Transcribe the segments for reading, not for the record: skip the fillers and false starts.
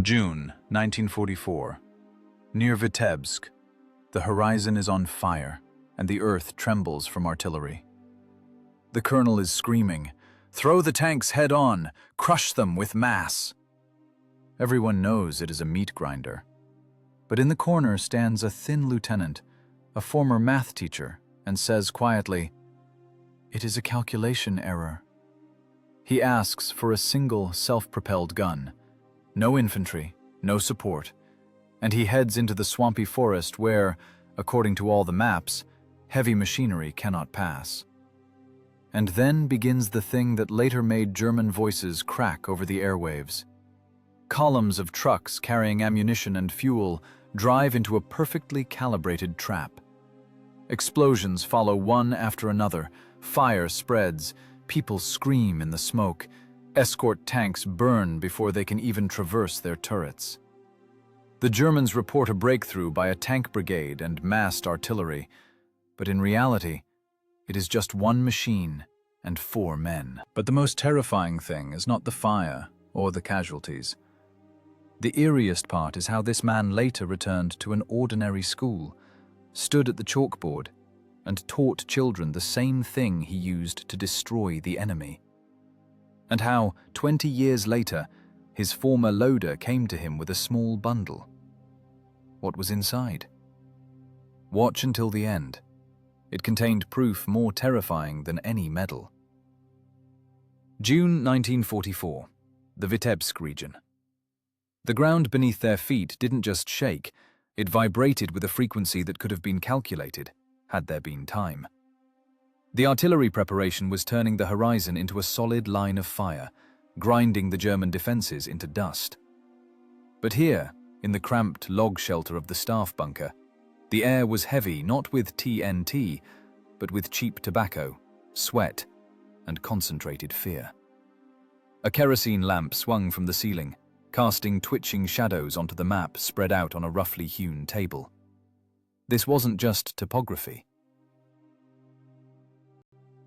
June 1944. Near Vitebsk, the horizon is on fire and the earth trembles from artillery. The colonel is screaming, "Throw the tanks head on! Crush them with mass!" Everyone knows it is a meat grinder. But in the corner stands a thin lieutenant, a former math teacher, and says quietly, "It is a calculation error." He asks for a single self-propelled gun. No infantry, no support, and he heads into the swampy forest where, according to all the maps, heavy machinery cannot pass. And then begins the thing that later made German voices crack over the airwaves. Columns of trucks carrying ammunition and fuel drive into a perfectly calibrated trap. Explosions follow one after another, fire spreads, people scream in the smoke, escort tanks burn before they can even traverse their turrets. The Germans report a breakthrough by a tank brigade and massed artillery, but in reality, it is just one machine and 4 men. But the most terrifying thing is not the fire or the casualties. The eeriest part is how this man later returned to an ordinary school, stood at the chalkboard, and taught children the same thing he used to destroy the enemy. And how, 20 years later, his former loader came to him with a small bundle. What was inside? Watch until the end. It contained proof more terrifying than any medal. June 1944, the Vitebsk region. The ground beneath their feet didn't just shake, it vibrated with a frequency that could have been calculated, had there been time. The artillery preparation was turning the horizon into a solid line of fire, grinding the German defenses into dust. But here, in the cramped log shelter of the staff bunker, the air was heavy not with TNT, but with cheap tobacco, sweat, and concentrated fear. A kerosene lamp swung from the ceiling, casting twitching shadows onto the map spread out on a roughly hewn table. This wasn't just topography.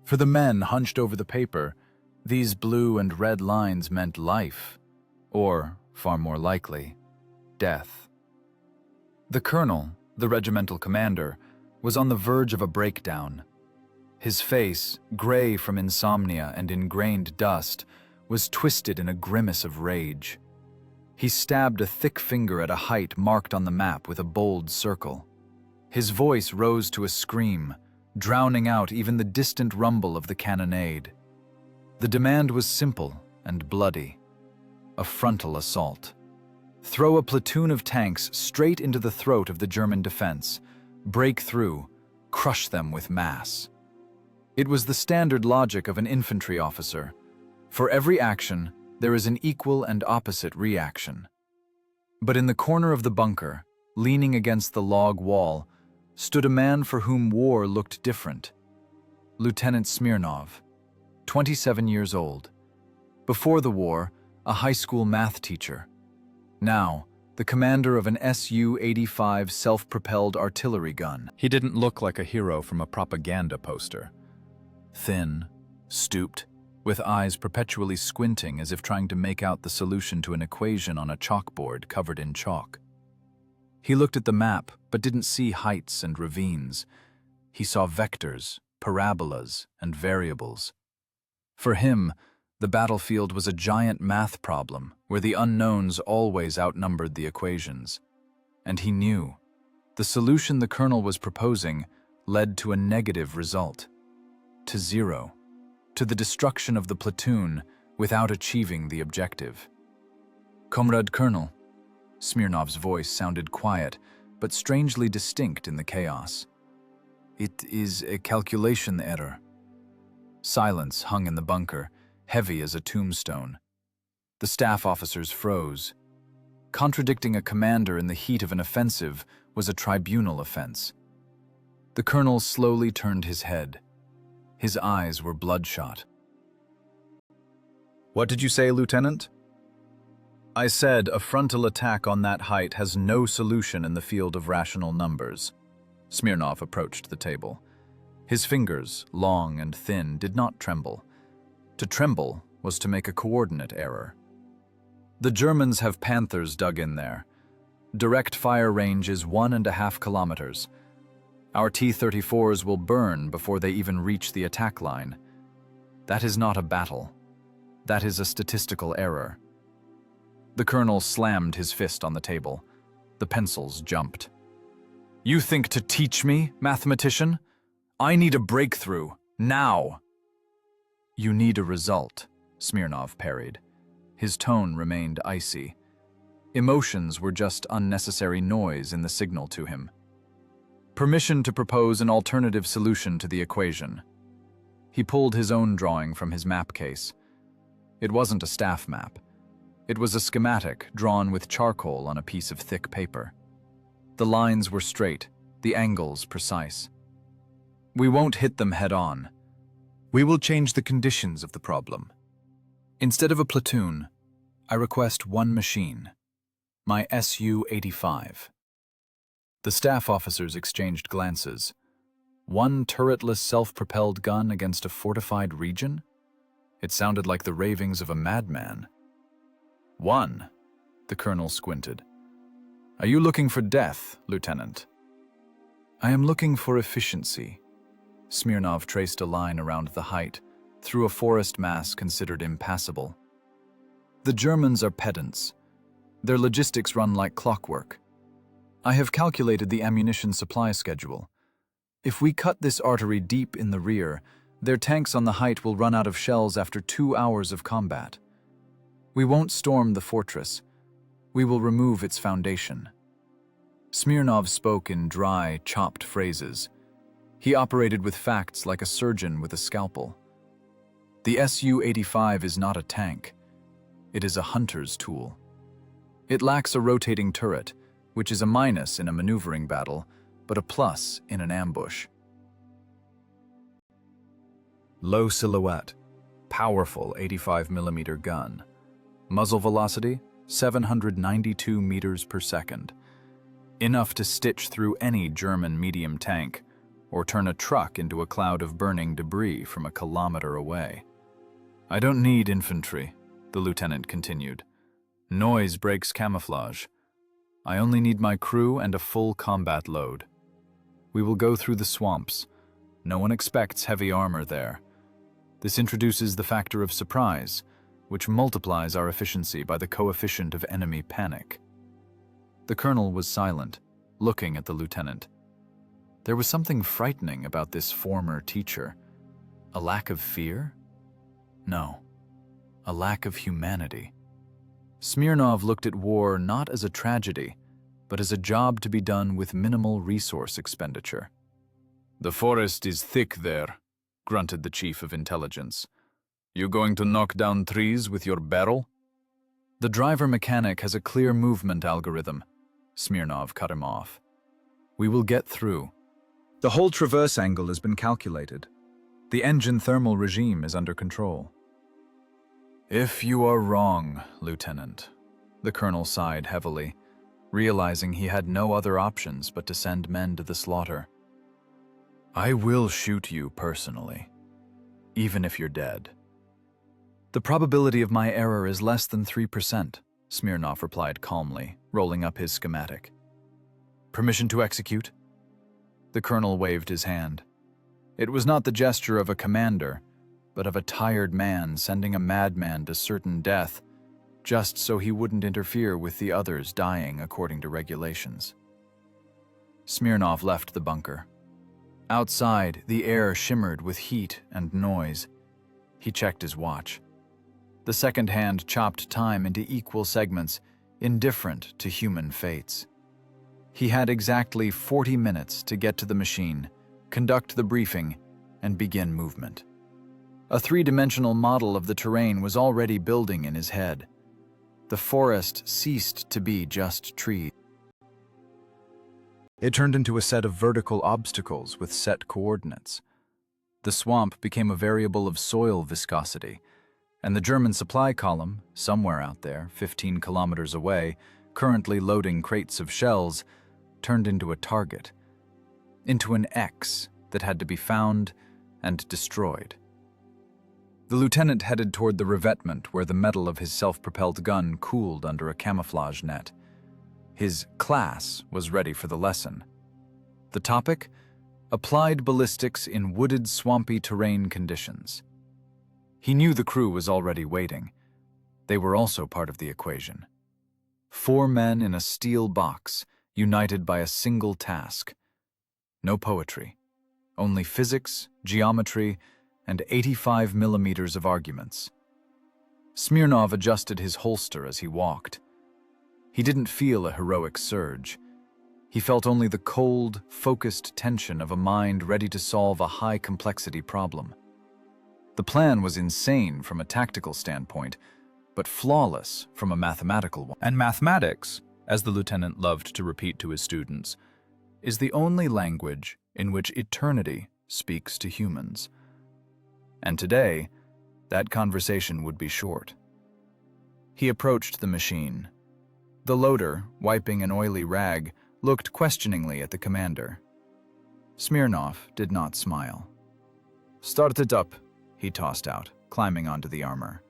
For the men hunched over the paper, these blue and red lines meant life, or, far more likely, death. The colonel, the regimental commander, was on the verge of a breakdown. His face, gray from insomnia and ingrained dust, was twisted in a grimace of rage. He stabbed a thick finger at a height marked on the map with a bold circle. His voice rose to a scream, drowning out even the distant rumble of the cannonade. The demand was simple and bloody. A frontal assault. Throw a platoon of tanks straight into the throat of the German defense, break through, crush them with mass. It was the standard logic of an infantry officer. For every action, there is an equal and opposite reaction. But in the corner of the bunker, leaning against the log wall, stood a man for whom war looked different. Lieutenant Smirnov, 27 years old. Before the war, a high school math teacher. Now, the commander of an Su-85 self-propelled artillery gun. He didn't look like a hero from a propaganda poster. Thin, stooped, with eyes perpetually squinting as if trying to make out the solution to an equation on a chalkboard covered in chalk. He looked at the map, but didn't see heights and ravines. He saw vectors, parabolas, and variables. For him, the battlefield was a giant math problem where the unknowns always outnumbered the equations. And he knew the solution the colonel was proposing led to a negative result, to zero, to the destruction of the platoon without achieving the objective. "Comrade Colonel," Smirnov's voice sounded quiet, but strangely distinct in the chaos. "It is a calculation error." Silence hung in the bunker, heavy as a tombstone. The staff officers froze. Contradicting a commander in the heat of an offensive was a tribunal offense. The colonel slowly turned his head. His eyes were bloodshot. "What did you say, Lieutenant?" "I said a frontal attack on that height has no solution in the field of rational numbers." Smirnov approached the table. His fingers, long and thin, did not tremble. To tremble was to make a coordinate error. The Germans have Panthers dug in there. Direct fire range is 1.5 kilometers. Our T-34s will burn before they even reach the attack line. That is not a battle. That is a statistical error. The colonel slammed his fist on the table. The pencils jumped. You think to teach me, mathematician? I need a breakthrough, now. You need a result, Smirnov parried. His tone remained icy. Emotions were just unnecessary noise in the signal to him. Permission to propose an alternative solution to the equation. He pulled his own drawing from his map case. It wasn't a staff map. It was a schematic drawn with charcoal on a piece of thick paper. The lines were straight, the angles precise. We won't hit them head-on. We will change the conditions of the problem. Instead of a platoon, I request one machine, my Su-85. The staff officers exchanged glances. One turretless self-propelled gun against a fortified region? It sounded like the ravings of a madman. One, the colonel squinted. Are you looking for death, Lieutenant? I am looking for efficiency. Smirnov traced a line around the height, through a forest mass considered impassable. The Germans are pedants. Their logistics run like clockwork. I have calculated the ammunition supply schedule. If we cut this artery deep in the rear, their tanks on the height will run out of shells after 2 hours of combat. We won't storm the fortress. We will remove its foundation. Smirnov spoke in dry, chopped phrases. He operated with facts like a surgeon with a scalpel. The Su-85 is not a tank. It is a hunter's tool. It lacks a rotating turret, which is a minus in a maneuvering battle, but a plus in an ambush. Low silhouette, powerful 85mm gun. Muzzle velocity, 792 meters per second. Enough to stitch through any German medium tank, or turn a truck into a cloud of burning debris from a kilometer away. I don't need infantry, the lieutenant continued. Noise breaks camouflage. I only need my crew and a full combat load. We will go through the swamps. No one expects heavy armor there. This introduces the factor of surprise, which multiplies our efficiency by the coefficient of enemy panic. The colonel was silent, looking at the lieutenant. There was something frightening about this former teacher. A lack of fear? No, a lack of humanity. Smirnov looked at war not as a tragedy, but as a job to be done with minimal resource expenditure. The forest is thick there, grunted the chief of intelligence. You going to knock down trees with your barrel? The driver mechanic has a clear movement algorithm. Smirnov cut him off. We will get through. The whole traverse angle has been calculated. The engine thermal regime is under control. If you are wrong, Lieutenant, the colonel sighed heavily, realizing he had no other options but to send men to the slaughter. I will shoot you personally, even if you're dead. The probability of my error is less than 3%, Smirnov replied calmly, rolling up his schematic. Permission to execute? The colonel waved his hand. It was not the gesture of a commander, but of a tired man sending a madman to certain death, just so he wouldn't interfere with the others dying according to regulations. Smirnov left the bunker. Outside, the air shimmered with heat and noise. He checked his watch. The second hand chopped time into equal segments, indifferent to human fates. He had exactly 40 minutes to get to the machine, conduct the briefing, and begin movement. A three-dimensional model of the terrain was already building in his head. The forest ceased to be just trees. It turned into a set of vertical obstacles with set coordinates. The swamp became a variable of soil viscosity, and the German supply column, somewhere out there, 15 kilometers away, currently loading crates of shells, turned into a target, into an X that had to be found and destroyed. The lieutenant headed toward the revetment where the metal of his self-propelled gun cooled under a camouflage net. His class was ready for the lesson. The topic? Applied ballistics in wooded, swampy terrain conditions. He knew the crew was already waiting. They were also part of the equation. 4 men in a steel box, united by a single task. No poetry. Only physics, geometry, and 85 millimeters of arguments. Smirnov adjusted his holster as he walked. He didn't feel a heroic surge. He felt only the cold, focused tension of a mind ready to solve a high-complexity problem. The plan was insane from a tactical standpoint, but flawless from a mathematical one. And mathematics, as the lieutenant loved to repeat to his students, is the only language in which eternity speaks to humans. And today, that conversation would be short. He approached the machine. The loader, wiping an oily rag, looked questioningly at the commander. Smirnov did not smile. "Start it up," he tossed out, climbing onto the armor.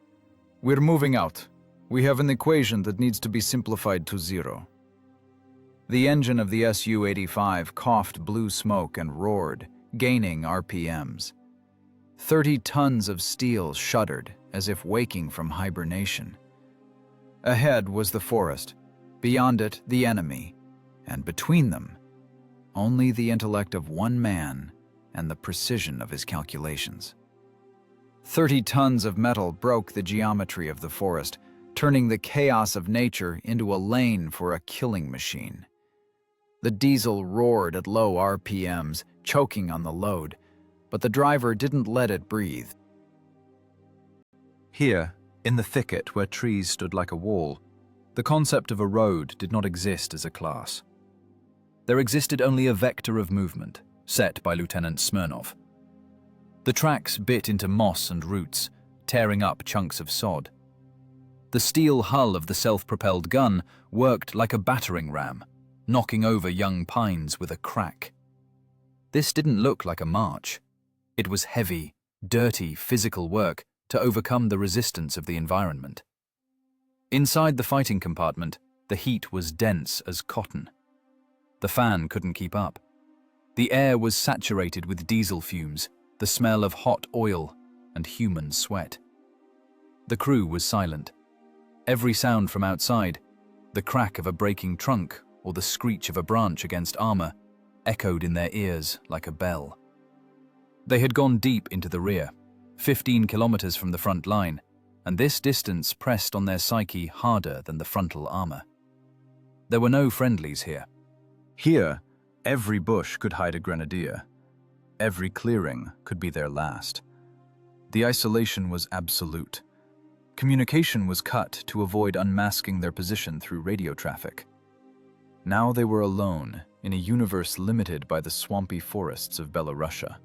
"We're moving out. We have an equation that needs to be simplified to 0. The engine of the Su-85 coughed blue smoke and roared, gaining RPMs. 30 tons of steel shuddered as if waking from hibernation. Ahead was the forest, beyond it the enemy, and between them, only the intellect of one man and the precision of his calculations. 30 tons of metal broke the geometry of the forest, turning the chaos of nature into a lane for a killing machine. The diesel roared at low RPMs, choking on the load, but the driver didn't let it breathe. Here, in the thicket where trees stood like a wall, the concept of a road did not exist as a class. There existed only a vector of movement, set by Lieutenant Smirnov. The tracks bit into moss and roots, tearing up chunks of sod. The steel hull of the self-propelled gun worked like a battering ram, knocking over young pines with a crack. This didn't look like a march. It was heavy, dirty, physical work to overcome the resistance of the environment. Inside the fighting compartment, the heat was dense as cotton. The fan couldn't keep up. The air was saturated with diesel fumes, the smell of hot oil and human sweat. The crew was silent. Every sound from outside, the crack of a breaking trunk or the screech of a branch against armor, echoed in their ears like a bell. They had gone deep into the rear, 15 kilometers from the front line, and this distance pressed on their psyche harder than the frontal armor. There were no friendlies here. Here, every bush could hide a grenadier. Every clearing could be their last. The isolation was absolute. Communication was cut to avoid unmasking their position through radio traffic. Now they were alone in a universe limited by the swampy forests of Belarusia.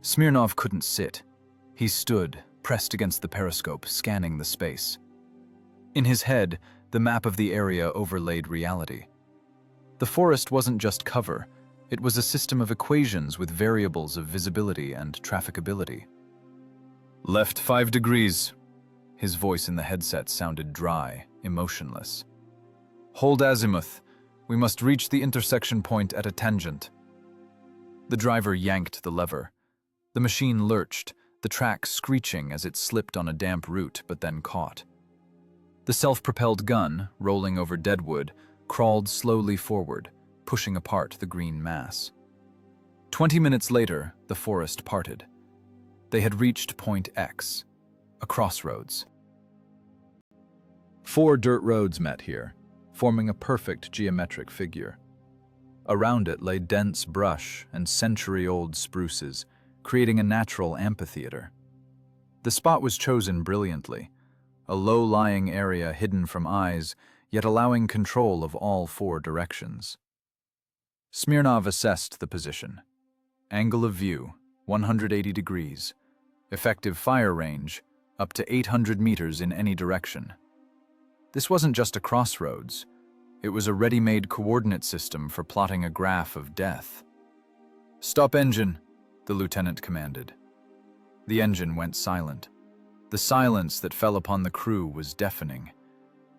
Smirnov couldn't sit. He stood, pressed against the periscope, scanning the space. In his head, the map of the area overlaid reality. The forest wasn't just cover, it was a system of equations with variables of visibility and trafficability. "Left 5 degrees. His voice in the headset sounded dry, emotionless. "Hold azimuth. We must reach the intersection point at a tangent." The driver yanked the lever. The machine lurched, the track screeching as it slipped on a damp route but then caught. The self-propelled gun, rolling over deadwood, crawled slowly forward, pushing apart the green mass. 20 minutes later, the forest parted. They had reached Point X, a crossroads. 4 dirt roads met here, forming a perfect geometric figure. Around it lay dense brush and century-old spruces, creating a natural amphitheater. The spot was chosen brilliantly, a low-lying area hidden from eyes, yet allowing control of all 4 directions. Smirnov assessed the position. Angle of view, 180 degrees. Effective fire range, up to 800 meters in any direction. This wasn't just a crossroads. It was a ready-made coordinate system for plotting a graph of death. "Stop engine," the lieutenant commanded. The engine went silent. The silence that fell upon the crew was deafening.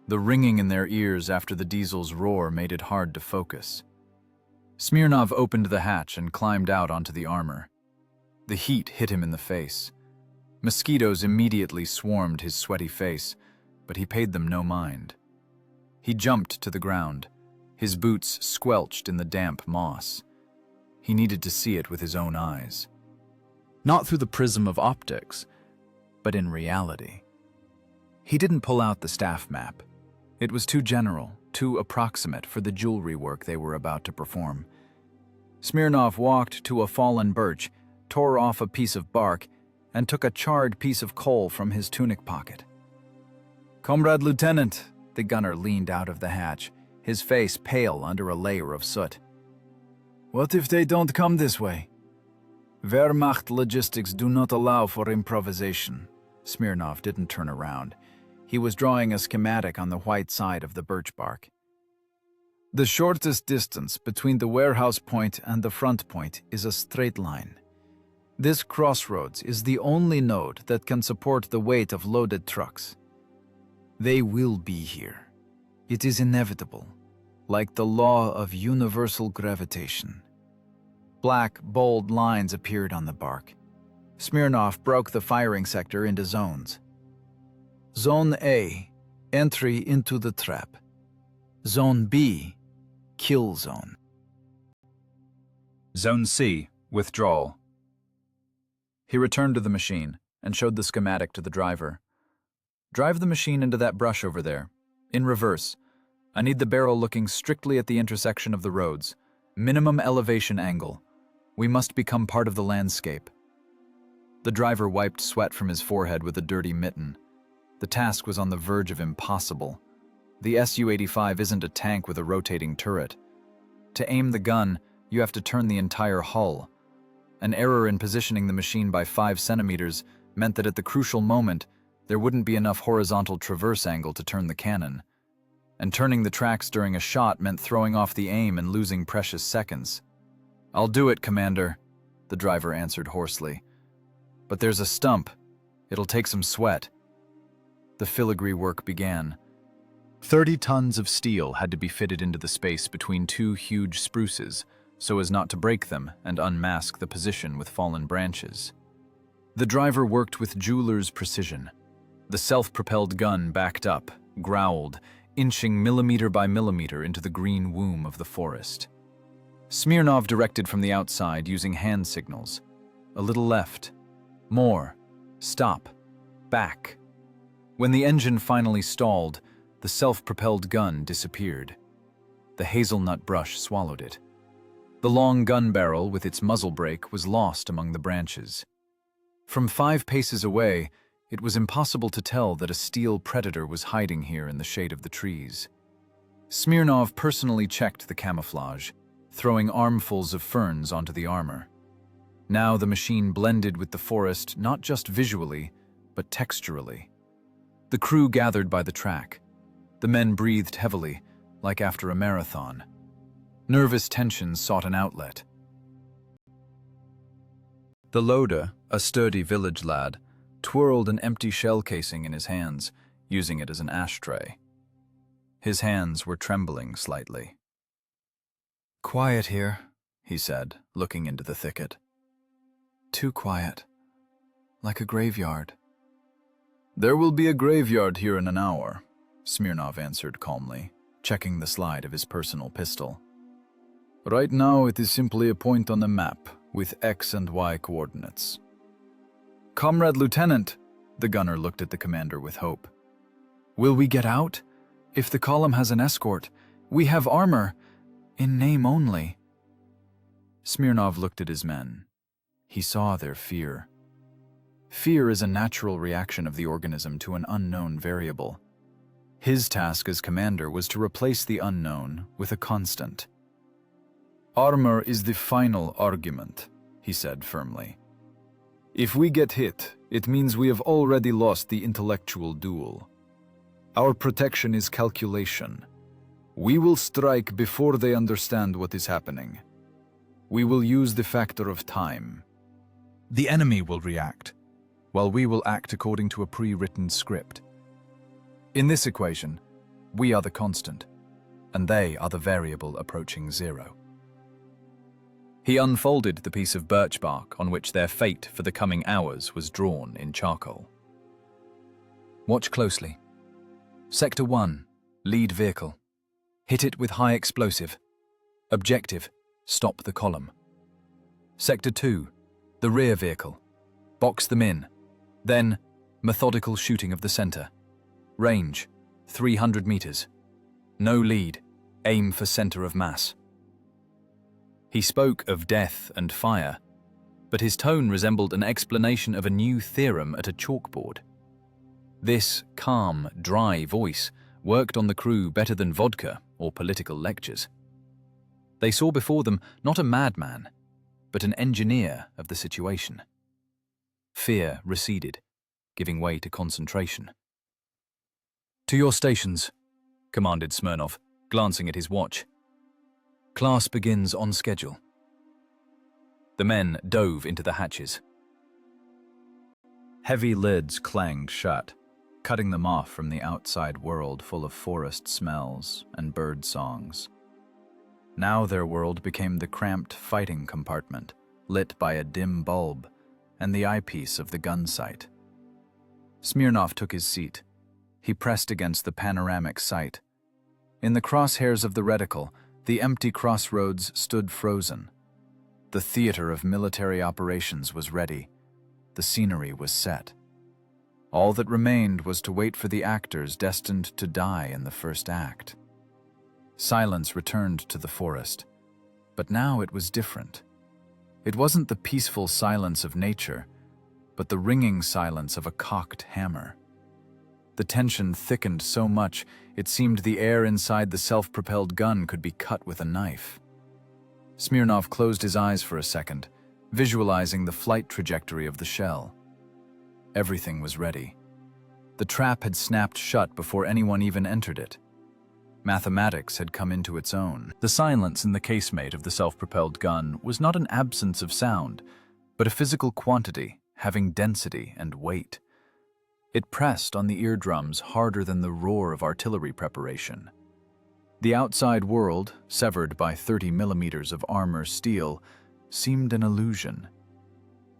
The ringing in their ears after the diesel's roar made it hard to focus. Smirnov opened the hatch and climbed out onto the armor. The heat hit him in the face. Mosquitoes immediately swarmed his sweaty face, but he paid them no mind. He jumped to the ground. His boots squelched in the damp moss. He needed to see it with his own eyes. Not through the prism of optics, but in reality. He didn't pull out the staff map. It was too general, too approximate for the jewelry work they were about to perform. Smirnov walked to a fallen birch, tore off a piece of bark, and took a charred piece of coal from his tunic pocket. "Comrade Lieutenant," the gunner leaned out of the hatch, his face pale under a layer of soot. "What if they don't come this way?" "Wehrmacht logistics do not allow for improvisation." Smirnov didn't turn around. He was drawing a schematic on the white side of the birch bark. "The shortest distance between the warehouse point and the front point is a straight line. This crossroads is the only node that can support the weight of loaded trucks. They will be here. It is inevitable, like the law of universal gravitation." Black, bold lines appeared on the bark. Smirnov broke the firing sector into zones. Zone A, entry into the trap. Zone B, kill zone. Zone C, withdrawal. He returned to the machine and showed the schematic to the driver. "Drive the machine into that brush over there. In reverse. I need the barrel looking strictly at the intersection of the roads. Minimum elevation angle. We must become part of the landscape." The driver wiped sweat from his forehead with a dirty mitten. The task was on the verge of impossible. The Su-85 isn't a tank with a rotating turret. To aim the gun, you have to turn the entire hull. An error in positioning the machine by 5 centimeters meant that at the crucial moment, there wouldn't be enough horizontal traverse angle to turn the cannon. And turning the tracks during a shot meant throwing off the aim and losing precious seconds. "I'll do it, Commander," the driver answered hoarsely. "But there's a stump. It'll take some sweat." The filigree work began. 30 tons of steel had to be fitted into the space between 2 huge spruces so as not to break them and unmask the position with fallen branches. The driver worked with jeweler's precision. The self-propelled gun backed up, growled, inching millimeter by millimeter into the green womb of the forest. Smirnov directed from the outside using hand signals. A little left. More. Stop. Back. When the engine finally stalled, the self-propelled gun disappeared. The hazelnut brush swallowed it. The long gun barrel with its muzzle brake was lost among the branches. From 5 paces away, it was impossible to tell that a steel predator was hiding here in the shade of the trees. Smirnov personally checked the camouflage, throwing armfuls of ferns onto the armor. Now the machine blended with the forest not just visually, but texturally. The crew gathered by the track. The men breathed heavily, like after a marathon. Nervous tension sought an outlet. The Loda, a sturdy village lad, twirled an empty shell casing in his hands, using it as an ashtray. His hands were trembling slightly. "Quiet here," he said, looking into the thicket. "Too quiet. Like a graveyard." "There will be a graveyard here in an hour," Smirnov answered calmly, checking the slide of his personal pistol. "Right now it is simply a point on the map with X and Y coordinates." "Comrade Lieutenant," the gunner looked at the commander with hope. "Will we get out? If the column has an escort, we have armor, in name only." Smirnov looked at his men. He saw their fear. Fear is a natural reaction of the organism to an unknown variable. His task as commander was to replace the unknown with a constant. "Armor is the final argument," he said firmly. "If we get hit, it means we have already lost the intellectual duel. Our protection is calculation. We will strike before they understand what is happening. We will use the factor of time." "The enemy will react," while we will act according to a pre-written script. In this equation, we are the constant, and they are the variable approaching zero. He unfolded the piece of birch bark on which their fate for the coming hours was drawn in charcoal. Watch closely. Sector 1, lead vehicle. Hit it with high explosive. Objective, stop the column. Sector 2, the rear vehicle. Box them in. Then, methodical shooting of the center. Range, 300 meters. No lead, aim for center of mass. He spoke of death and fire, but his tone resembled an explanation of a new theorem at a chalkboard. This calm, dry voice worked on the crew better than vodka or political lectures. They saw before them not a madman, but an engineer of the situation. Fear receded, giving way to concentration. "To your stations," commanded Smirnov, glancing at his watch. "Class begins on schedule." The men dove into the hatches. Heavy lids clanged shut, cutting them off from the outside world full of forest smells and bird songs. Now their world became the cramped fighting compartment, lit by a dim bulb and the eyepiece of the gun sight. Smirnov took his seat. He pressed against the panoramic sight. In the crosshairs of the reticle, the empty crossroads stood frozen. The theater of military operations was ready. The scenery was set. All that remained was to wait for the actors destined to die in the first act. Silence returned to the forest, but now it was different. It wasn't the peaceful silence of nature, but the ringing silence of a cocked hammer. The tension thickened so much it seemed the air inside the self-propelled gun could be cut with a knife. Smirnov closed his eyes for a second, visualizing the flight trajectory of the shell. Everything was ready. The trap had snapped shut before anyone even entered it. Mathematics had come into its own. The silence in the casemate of the self-propelled gun was not an absence of sound, but a physical quantity having density and weight. It pressed on the eardrums harder than the roar of artillery preparation. The outside world, severed by 30 millimeters of armor steel, seemed an illusion.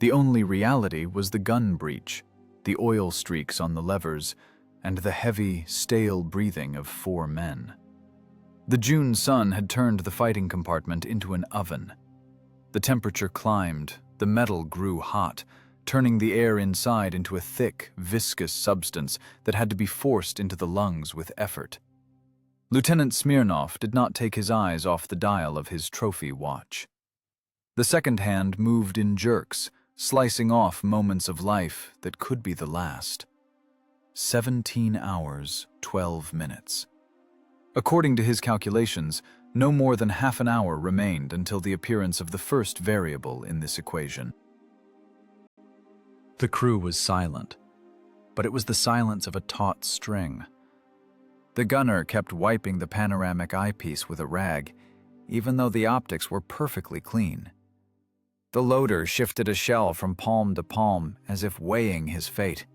The only reality was the gun breech, the oil streaks on the levers, and the heavy, stale breathing of 4 men. The June sun had turned the fighting compartment into an oven. The temperature climbed, the metal grew hot, turning the air inside into a thick, viscous substance that had to be forced into the lungs with effort. Lieutenant Smirnov did not take his eyes off the dial of his trophy watch. The second hand moved in jerks, slicing off moments of life that could be the last. 17 hours, 12 minutes. According to his calculations, no more than half an hour remained until the appearance of the first variable in this equation. The crew was silent, but it was the silence of a taut string. The gunner kept wiping the panoramic eyepiece with a rag, even though the optics were perfectly clean. The loader shifted a shell from palm to palm as if weighing his fate.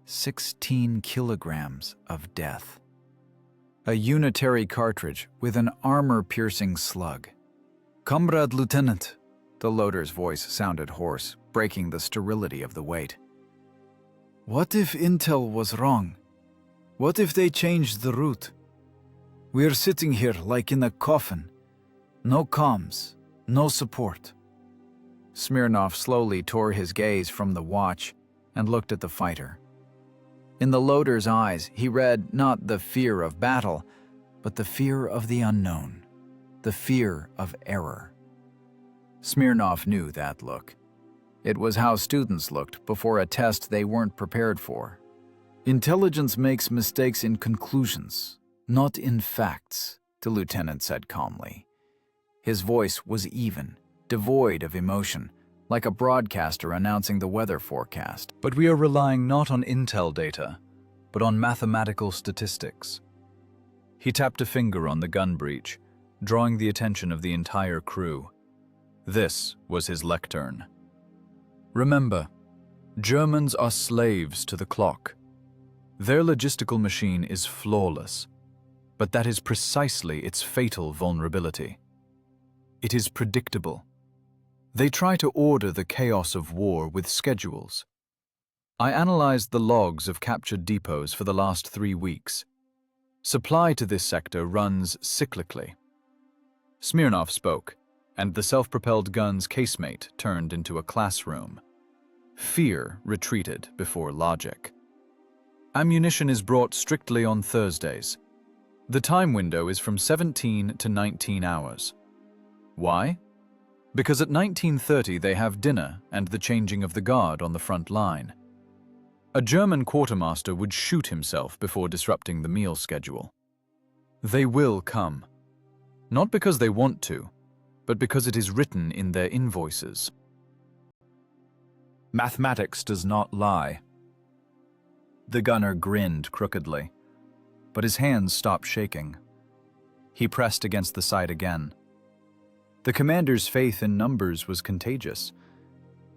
16 kilograms of death. A unitary cartridge with an armor-piercing slug. "Comrade Lieutenant," the loader's voice sounded hoarse, breaking the sterility of the weight. "What if intel was wrong? What if they changed the route? We're sitting here like in a coffin. No comms, no support." Smirnov slowly tore his gaze from the watch and looked at the fighter. In the loader's eyes, he read not the fear of battle, but the fear of the unknown, the fear of error. Smirnov knew that look. It was how students looked before a test they weren't prepared for. "Intelligence makes mistakes in conclusions, not in facts," the lieutenant said calmly. His voice was even, devoid of emotion, like a broadcaster announcing the weather forecast. "But we are relying not on intel data, but on mathematical statistics." He tapped a finger on the gun breech, drawing the attention of the entire crew. This was his lectern. "Remember, Germans are slaves to the clock. Their logistical machine is flawless, but that is precisely its fatal vulnerability. It is predictable. They try to order the chaos of war with schedules. I analyzed the logs of captured depots for the last 3 weeks. Supply to this sector runs cyclically. Smirnov spoke, and the self-propelled gun's casemate turned into a classroom. Fear retreated before logic. Ammunition is brought strictly on Thursdays. The time window is from 17 to 19 hours. Why? Because at 19:30 they have dinner and the changing of the guard on the front line. A German quartermaster would shoot himself before disrupting the meal schedule. They will come. Not because they want to, but because it is written in their invoices. Mathematics does not lie. The gunner grinned crookedly, but his hands stopped shaking. He pressed against the side again. The commander's faith in numbers was contagious.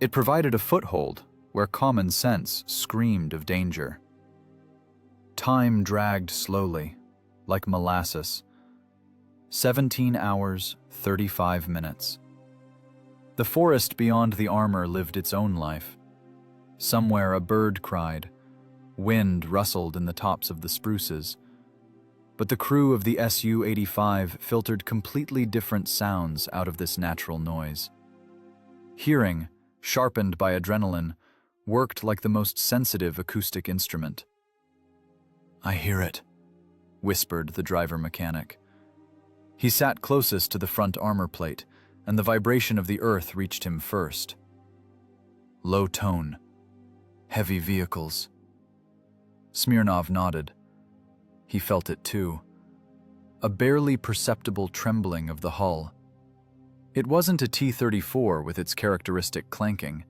It provided a foothold where common sense screamed of danger. Time dragged slowly, like molasses. 17 hours, 35 minutes. The forest beyond the armor lived its own life. Somewhere a bird cried. Wind rustled in the tops of the spruces. But the crew of the Su-85 filtered completely different sounds out of this natural noise. Hearing, sharpened by adrenaline, worked like the most sensitive acoustic instrument. "I hear it," whispered the driver mechanic. He sat closest to the front armor plate, and the vibration of the earth reached him first. Low tone. Heavy vehicles. Smirnov nodded. He felt it too. A barely perceptible trembling of the hull. It wasn't a T-34 with its characteristic clanking.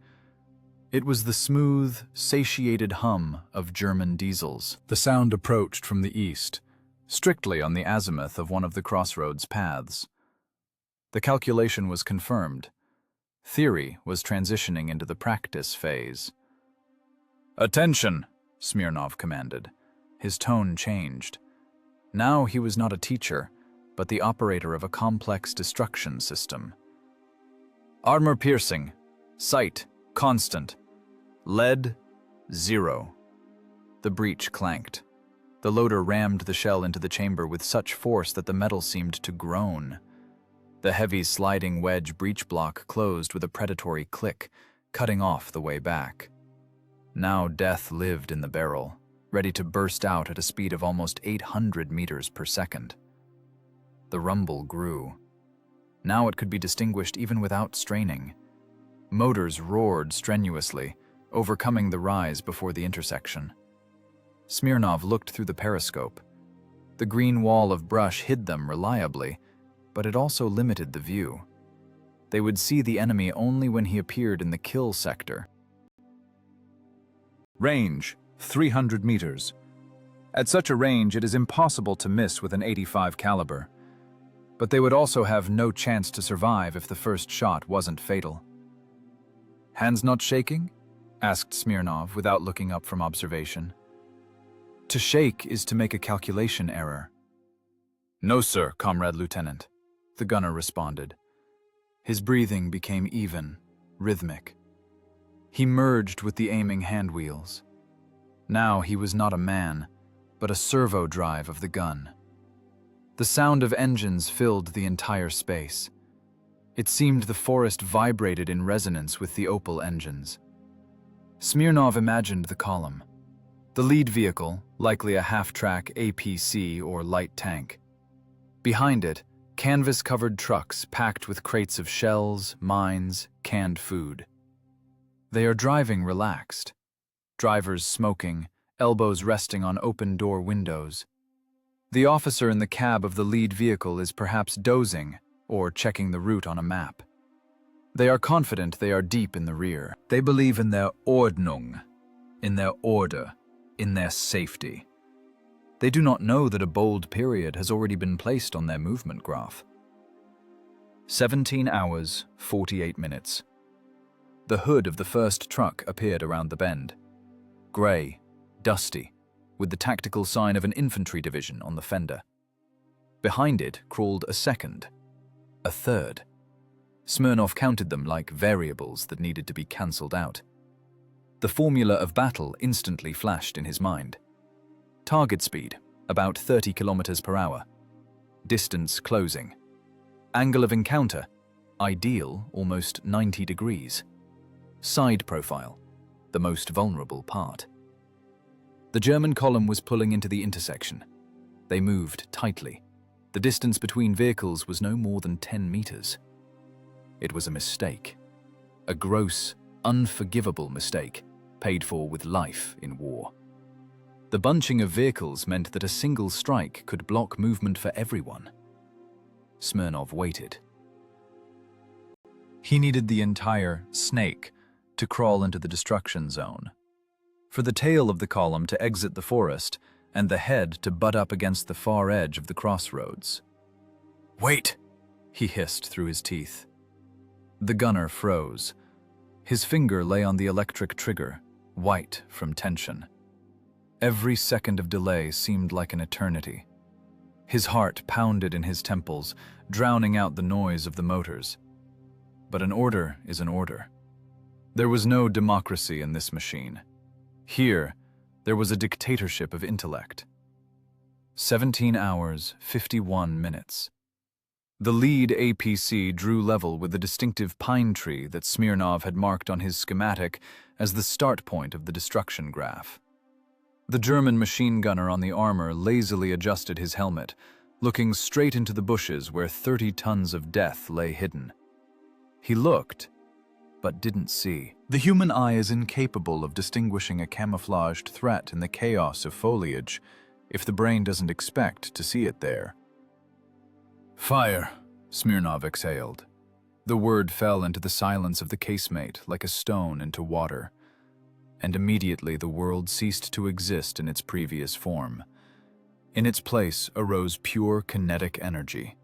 It was the smooth, satiated hum of German diesels. The sound approached from the east, strictly on the azimuth of one of the crossroads paths. The calculation was confirmed. Theory was transitioning into the practice phase. "Attention!" Smirnov commanded. His tone changed. Now he was not a teacher, but the operator of a complex destruction system. "Armor piercing. Sight. Constant. Lead. 0. The breech clanked. The loader rammed the shell into the chamber with such force that the metal seemed to groan. The heavy sliding wedge breech block closed with a predatory click, cutting off the way back. Now death lived in the barrel, ready to burst out at a speed of almost 800 meters per second. The rumble grew. Now it could be distinguished even without straining. Motors roared strenuously, overcoming the rise before the intersection. Smirnov looked through the periscope. The green wall of brush hid them reliably, but it also limited the view. They would see the enemy only when he appeared in the kill sector. Range, 300 meters. At such a range, it is impossible to miss with an .85 caliber. But they would also have no chance to survive if the first shot wasn't fatal. "Hands not shaking?" asked Smirnov without looking up from observation. "To shake is to make a calculation error." "No, sir, Comrade Lieutenant," the gunner responded. His breathing became even, rhythmic. He merged with the aiming hand wheels. Now he was not a man, but a servo drive of the gun. The sound of engines filled the entire space. It seemed the forest vibrated in resonance with the Opel engines. Smirnov imagined the column. The lead vehicle, likely a half-track APC or light tank. Behind it, canvas-covered trucks packed with crates of shells, mines, canned food. They are driving relaxed. Drivers smoking, elbows resting on open-door windows. The officer in the cab of the lead vehicle is perhaps dozing or checking the route on a map. They are confident they are deep in the rear. They believe in their Ordnung, in their order, in their safety. They do not know that a bold period has already been placed on their movement graph. 17 hours, 48 minutes. the hood of the first truck appeared around the bend. Grey, dusty, with the tactical sign of an infantry division on the fender. Behind it crawled a second, a third. Smirnov counted them like variables that needed to be cancelled out. The formula of battle instantly flashed in his mind. Target speed, about 30 kilometers per hour. Distance closing. Angle of encounter, ideal, almost 90 degrees. Side profile, the most vulnerable part. The German column was pulling into the intersection. They moved tightly. The distance between vehicles was no more than 10 meters. It was a mistake. A gross, unforgivable mistake, paid for with life in war. The bunching of vehicles meant that a single strike could block movement for everyone. Smirnov waited. He needed the entire snake to crawl into the destruction zone, for the tail of the column to exit the forest and the head to butt up against the far edge of the crossroads. "Wait!" he hissed through his teeth. The gunner froze. His finger lay on the electric trigger, white from tension. Every second of delay seemed like an eternity. His heart pounded in his temples, drowning out the noise of the motors. But an order is an order. There was no democracy in this machine. Here, there was a dictatorship of intellect. 17 hours, 51 minutes. The lead APC drew level with the distinctive pine tree that Smirnov had marked on his schematic as the start point of the destruction graph. The German machine gunner on the armor lazily adjusted his helmet, looking straight into the bushes where 30 tons of death lay hidden. He looked, but didn't see. The human eye is incapable of distinguishing a camouflaged threat in the chaos of foliage if the brain doesn't expect to see it there. "Fire," Smirnov exhaled. The word fell into the silence of the casemate like a stone into water, and immediately the world ceased to exist in its previous form. In its place arose pure kinetic energy.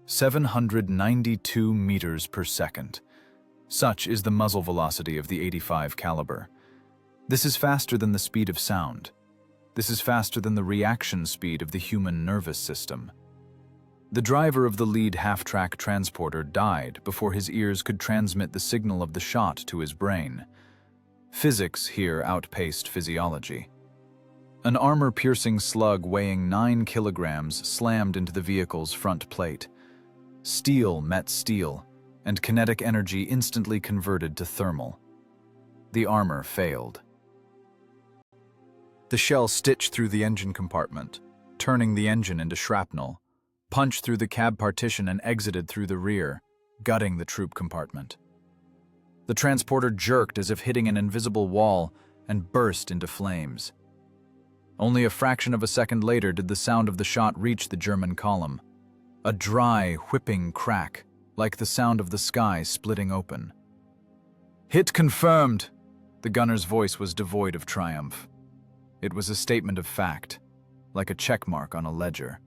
792 meters per second. Such is the muzzle velocity of the .85 caliber. This is faster than the speed of sound. This is faster than the reaction speed of the human nervous system. The driver of the lead half-track transporter died before his ears could transmit the signal of the shot to his brain. Physics here outpaced physiology. An armor-piercing slug weighing 9 kilograms slammed into the vehicle's front plate. Steel met steel, and kinetic energy instantly converted to thermal. The armor failed. The shell stitched through the engine compartment, turning the engine into shrapnel, punched through the cab partition and exited through the rear, gutting the troop compartment. The transporter jerked as if hitting an invisible wall and burst into flames. Only a fraction of a second later did the sound of the shot reach the German column. A dry, whipping crack, like the sound of the sky splitting open. "Hit confirmed!" The gunner's voice was devoid of triumph. It was a statement of fact, like a checkmark on a ledger.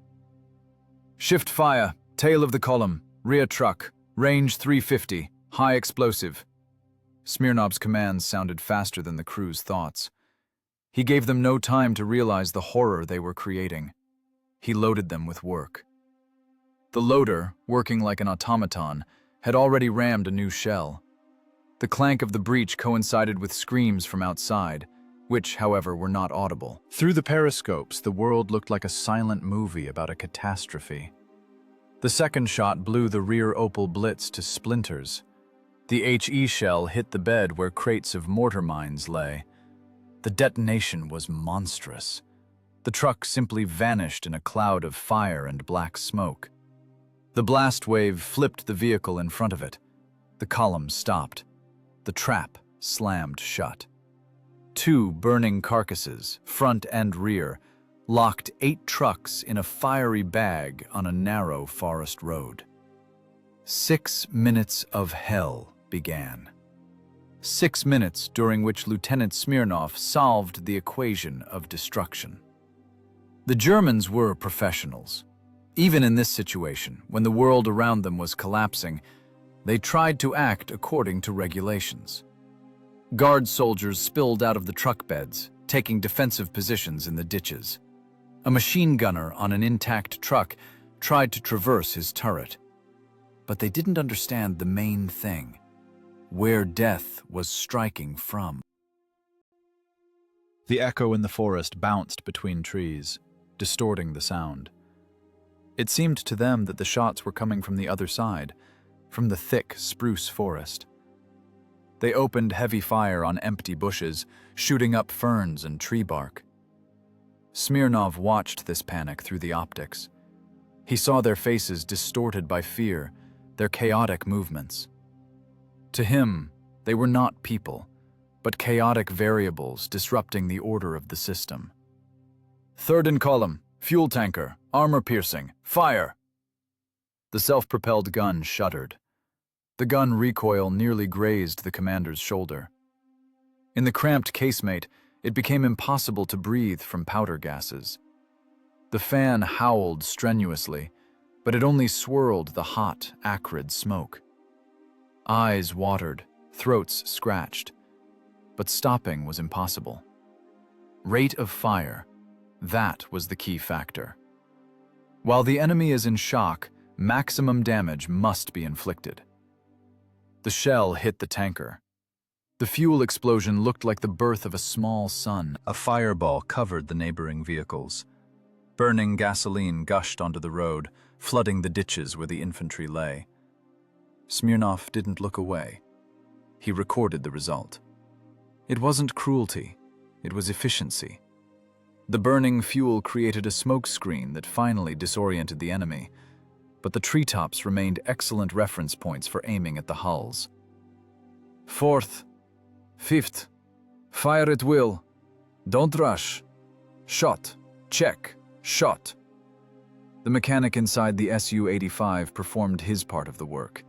"Shift fire, tail of the column, rear truck, range 350, high explosive." Smirnov's commands sounded faster than the crew's thoughts. He gave them no time to realize the horror they were creating. He loaded them with work. The loader, working like an automaton, had already rammed a new shell. The clank of the breech coincided with screams from outside, which, however, were not audible. Through the periscopes, the world looked like a silent movie about a catastrophe. The second shot blew the rear Opel Blitz to splinters. The HE shell hit the bed where crates of mortar mines lay. The detonation was monstrous. The truck simply vanished in a cloud of fire and black smoke. The blast wave flipped the vehicle in front of it. The column stopped. The trap slammed shut. 2 burning carcasses, front and rear, locked 8 trucks in a fiery bag on a narrow forest road. 6 minutes of hell began. 6 minutes during which Lieutenant Smirnov solved the equation of destruction. The Germans were professionals. Even in this situation, when the world around them was collapsing, They tried to act according to regulations. Guard soldiers spilled out of the truck beds, taking defensive positions in the ditches. A machine gunner on an intact truck tried to traverse his turret. But they didn't understand the main thing, where death was striking from. The echo in the forest bounced between trees, distorting the sound. It seemed to them that the shots were coming from the other side, from the thick spruce forest. They opened heavy fire on empty bushes, shooting up ferns and tree bark. Smirnov watched this panic through the optics. He saw their faces distorted by fear, their chaotic movements. To him, they were not people, but chaotic variables disrupting the order of the system. "Third in column, fuel tanker, armor-piercing, fire!" The self-propelled gun shuddered. The gun recoil nearly grazed the commander's shoulder. In the cramped casemate, it became impossible to breathe from powder gases. The fan howled strenuously, but it only swirled the hot, acrid smoke. Eyes watered, throats scratched, but stopping was impossible. Rate of fire, that was the key factor. While the enemy is in shock, maximum damage must be inflicted. The shell hit the tanker. The fuel explosion looked like the birth of a small sun. A fireball covered the neighboring vehicles. Burning gasoline gushed onto the road, flooding the ditches where the infantry lay. Smirnov didn't look away. He recorded the result. It wasn't cruelty, it was efficiency. The burning fuel created a smoke screen that finally disoriented the enemy, but the treetops remained excellent reference points for aiming at the hulls. "Fourth, fifth, fire at will. Don't rush. Shot, check, shot." The mechanic inside the Su-85 performed his part of the work.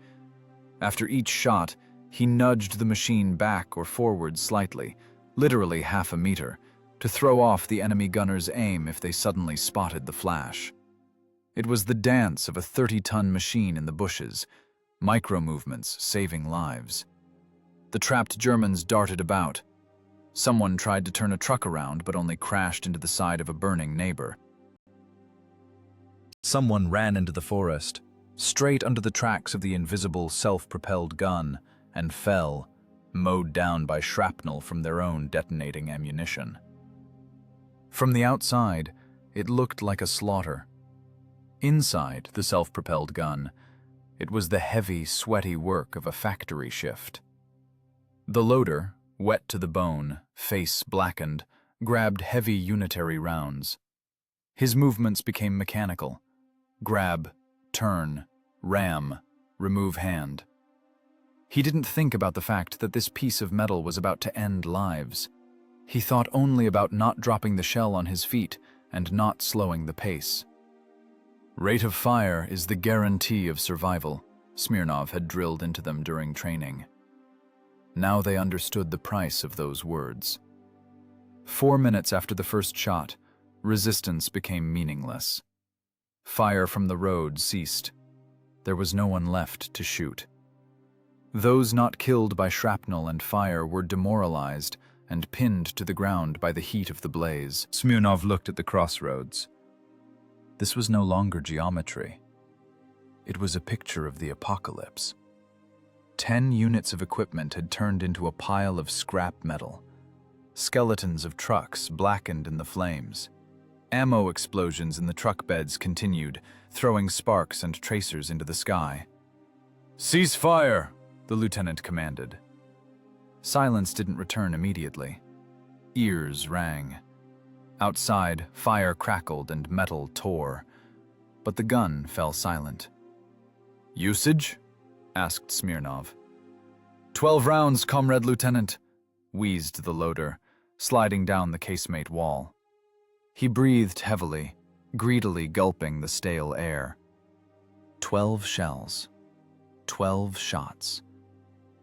After each shot, he nudged the machine back or forward slightly, literally half a meter, to throw off the enemy gunner's aim if they suddenly spotted the flash. It was the dance of a 30-ton machine in the bushes, micro-movements saving lives. The trapped Germans darted about. Someone tried to turn a truck around but only crashed into the side of a burning neighbor. Someone ran into the forest, straight under the tracks of the invisible self-propelled gun, and fell, mowed down by shrapnel from their own detonating ammunition. From the outside, it looked like a slaughter. Inside the self-propelled gun, it was the heavy, sweaty work of a factory shift. The loader, wet to the bone, face blackened, grabbed heavy unitary rounds. His movements became mechanical. Grab, turn, ram, remove hand. He didn't think about the fact that this piece of metal was about to end lives. He thought only about not dropping the shell on his feet and not slowing the pace. Rate of fire is the guarantee of survival, Smirnov had drilled into them during training. Now they understood the price of those words. 4 minutes after the first shot, resistance became meaningless. Fire from the road ceased. There was no one left to shoot. Those not killed by shrapnel and fire were demoralized and pinned to the ground by the heat of the blaze. Smirnov looked at the crossroads. This was no longer geometry. It was a picture of the apocalypse. 10 units of equipment had turned into a pile of scrap metal. Skeletons of trucks blackened in the flames. Ammo explosions in the truck beds continued, throwing sparks and tracers into the sky. "Cease fire!" the lieutenant commanded. Silence didn't return immediately. Ears rang. Outside, fire crackled and metal tore, but the gun fell silent. "Usage?" asked Smirnov. 12 rounds, Comrade Lieutenant," wheezed the loader, sliding down the casemate wall. He breathed heavily, greedily gulping the stale air. 12 shells. 12 shots.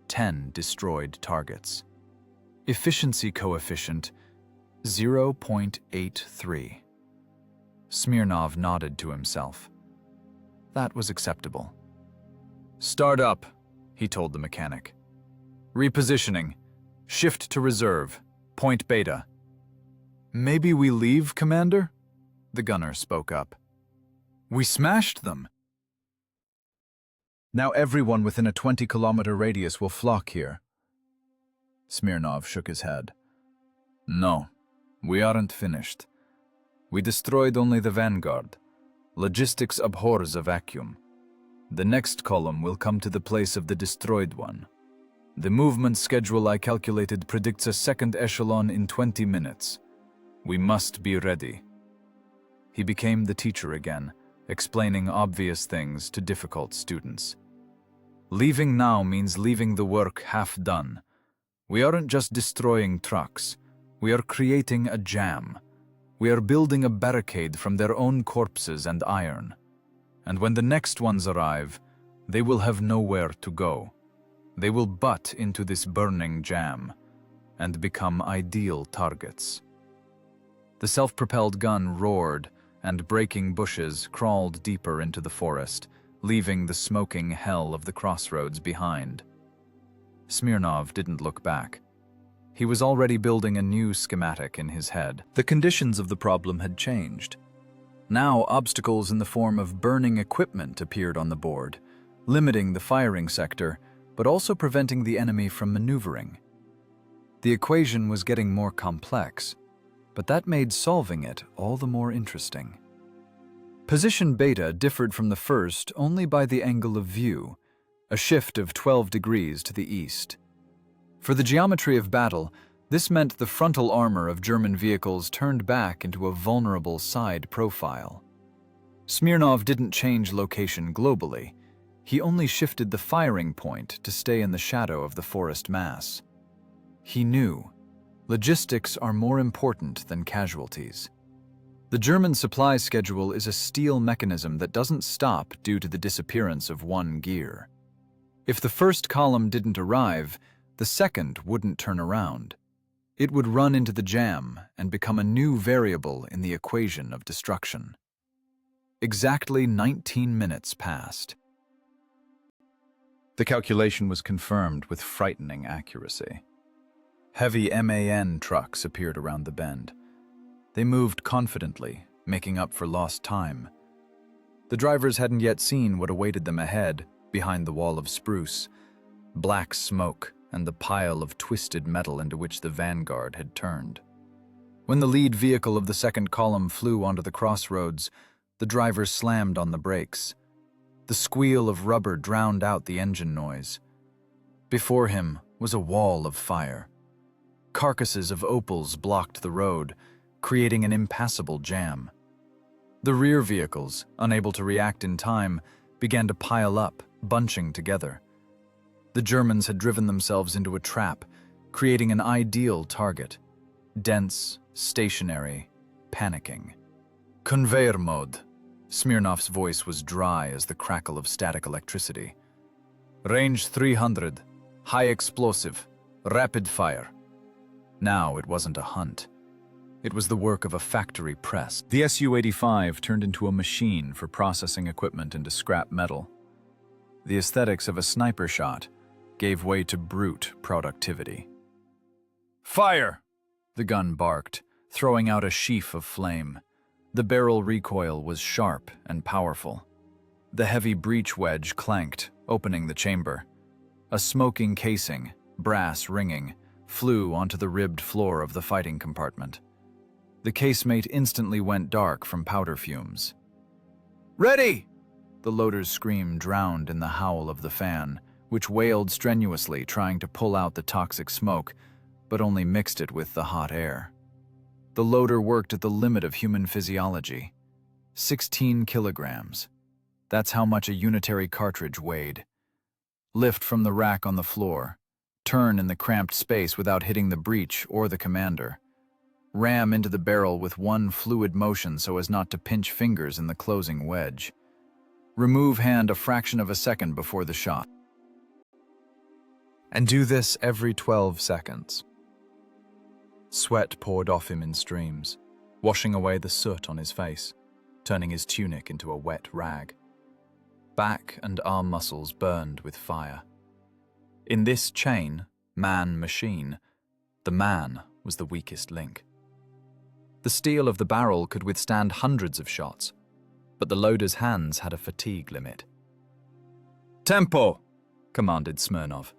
10 destroyed targets. Efficiency coefficient 0.83. Smirnov nodded to himself. That was acceptable. "Start up," he told the mechanic. Repositioning. Shift to reserve. Point Beta. Maybe we leave, Commander? The gunner spoke up. We smashed them. Now everyone within a 20-kilometer radius will flock here. Smirnov shook his head. No, we aren't finished. We destroyed only the vanguard. Logistics abhors a vacuum. The next column will come to the place of the destroyed one. The movement schedule I calculated predicts a second echelon in 20 minutes. We must be ready. He became the teacher again, explaining obvious things to difficult students. Leaving now means leaving the work half done. We aren't just destroying trucks. We are creating a jam. We are building a barricade from their own corpses and iron. And when the next ones arrive, they will have nowhere to go. They will butt into this burning jam and become ideal targets. The self-propelled gun roared, and breaking bushes crawled deeper into the forest, leaving the smoking hell of the crossroads behind. Smirnov didn't look back. He was already building a new schematic in his head. The conditions of the problem had changed. Now obstacles in the form of burning equipment appeared on the board, limiting the firing sector, but also preventing the enemy from maneuvering. The equation was getting more complex, but that made solving it all the more interesting. Position beta differed from the first only by the angle of view, a shift of 12 degrees to the east. For the geometry of battle, this meant the frontal armor of German vehicles turned back into a vulnerable side profile. Smirnov didn't change location globally. He only shifted the firing point to stay in the shadow of the forest mass. He knew logistics are more important than casualties. The German supply schedule is a steel mechanism that doesn't stop due to the disappearance of one gear. If the first column didn't arrive, the second wouldn't turn around. It would run into the jam and become a new variable in the equation of destruction. Exactly 19 minutes passed. The calculation was confirmed with frightening accuracy. Heavy MAN trucks appeared around the bend. They moved confidently, making up for lost time. The drivers hadn't yet seen what awaited them ahead, behind the wall of spruce, black smoke and the pile of twisted metal into which the vanguard had turned. When the lead vehicle of the second column flew onto the crossroads, the driver slammed on the brakes. The squeal of rubber drowned out the engine noise. Before him was a wall of fire. Carcasses of Opels blocked the road, creating an impassable jam. The rear vehicles, unable to react in time, began to pile up, bunching together. The Germans had driven themselves into a trap, creating an ideal target. Dense, stationary, panicking. Conveyor mode. Smirnov's voice was dry as the crackle of static electricity. Range 300, high explosive, rapid fire. Now it wasn't a hunt. It was the work of a factory press. The Su-85 turned into a machine for processing equipment into scrap metal. The aesthetics of a sniper shot gave way to brute productivity. Fire! The gun barked, throwing out a sheaf of flame. The barrel recoil was sharp and powerful. The heavy breech wedge clanked, opening the chamber. A smoking casing, brass ringing, flew onto the ribbed floor of the fighting compartment. The casemate instantly went dark from powder fumes. Ready! The loader's scream drowned in the howl of the fan, which wailed strenuously, trying to pull out the toxic smoke, but only mixed it with the hot air. The loader worked at the limit of human physiology. 16 kilograms. That's how much a unitary cartridge weighed. Lift from the rack on the floor. Turn in the cramped space without hitting the breech or the commander. Ram into the barrel with one fluid motion so as not to pinch fingers in the closing wedge. Remove hand a fraction of a second before the shot. And do this every 12 seconds. Sweat poured off him in streams, washing away the soot on his face, turning his tunic into a wet rag. Back and arm muscles burned with fire. In this chain, man-machine, the man was the weakest link. The steel of the barrel could withstand hundreds of shots, but the loader's hands had a fatigue limit. "Tempo!" commanded Smirnov.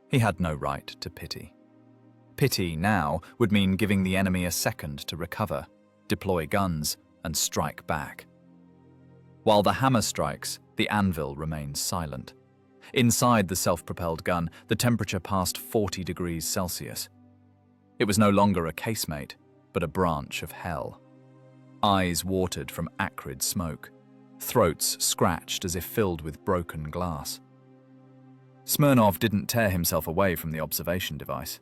He had no right to pity. Pity now would mean giving the enemy a second to recover, deploy guns, and strike back. While the hammer strikes, the anvil remains silent. Inside the self-propelled gun, the temperature passed 40 degrees Celsius. It was no longer a casemate, but a branch of hell. Eyes watered from acrid smoke, throats scratched as if filled with broken glass. Smirnov didn't tear himself away from the observation device.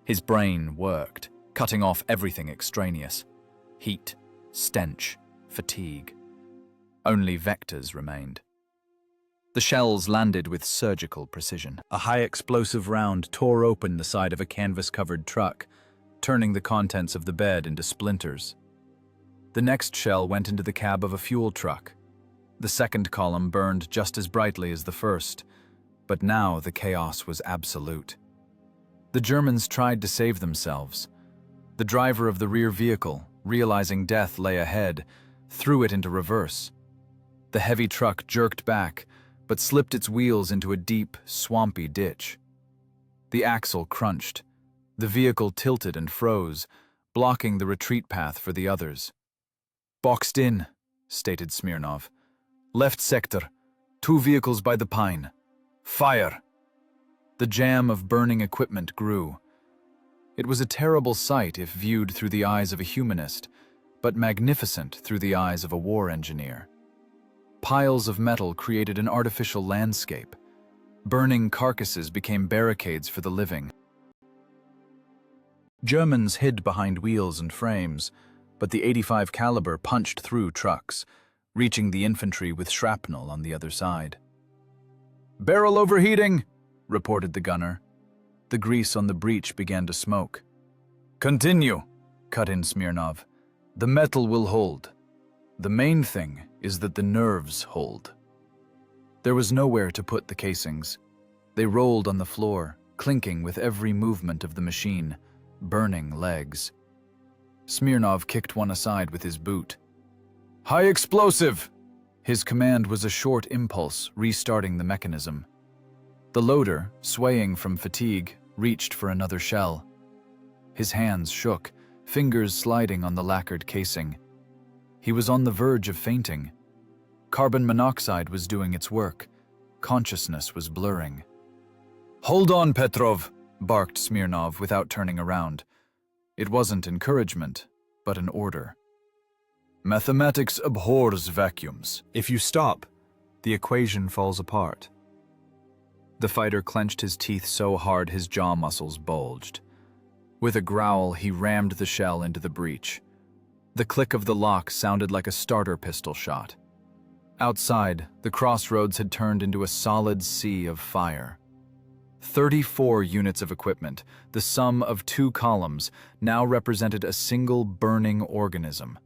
His brain worked, cutting off everything extraneous. Heat, stench, fatigue. Only vectors remained. The shells landed with surgical precision. A high-explosive round tore open the side of a canvas-covered truck, turning the contents of the bed into splinters. The next shell went into the cab of a fuel truck. The second column burned just as brightly as the first, but now the chaos was absolute. The Germans tried to save themselves. The driver of the rear vehicle, realizing death lay ahead, threw it into reverse. The heavy truck jerked back, but slipped its wheels into a deep, swampy ditch. The axle crunched. The vehicle tilted and froze, blocking the retreat path for the others. "Boxed in," stated Smirnov. "Left sector. 2 vehicles by the pine. Fire!" The jam of burning equipment grew. It was a terrible sight if viewed through the eyes of a humanist, but magnificent through the eyes of a war engineer. Piles of metal created an artificial landscape. Burning carcasses became barricades for the living. Germans hid behind wheels and frames, but the .85 caliber punched through trucks, reaching the infantry with shrapnel on the other side. "Barrel overheating," reported the gunner. The grease on the breech began to smoke. "Continue," cut in Smirnov. "The metal will hold. The main thing is that the nerves hold." There was nowhere to put the casings. They rolled on the floor, clinking with every movement of the machine, burning legs. Smirnov kicked one aside with his boot. "High explosive!" His command was a short impulse, restarting the mechanism. The loader, swaying from fatigue, reached for another shell. His hands shook, fingers sliding on the lacquered casing. He was on the verge of fainting. Carbon monoxide was doing its work. Consciousness was blurring. "Hold on, Petrov," barked Smirnov without turning around. It wasn't encouragement, but an order. "Mathematics abhors vacuums. If you stop, the equation falls apart." The fighter clenched his teeth so hard his jaw muscles bulged. With a growl, he rammed the shell into the breech. The click of the lock sounded like a starter pistol shot. Outside, the crossroads had turned into a solid sea of fire. 34 units of equipment, the sum of 2 columns, now represented a single burning organism.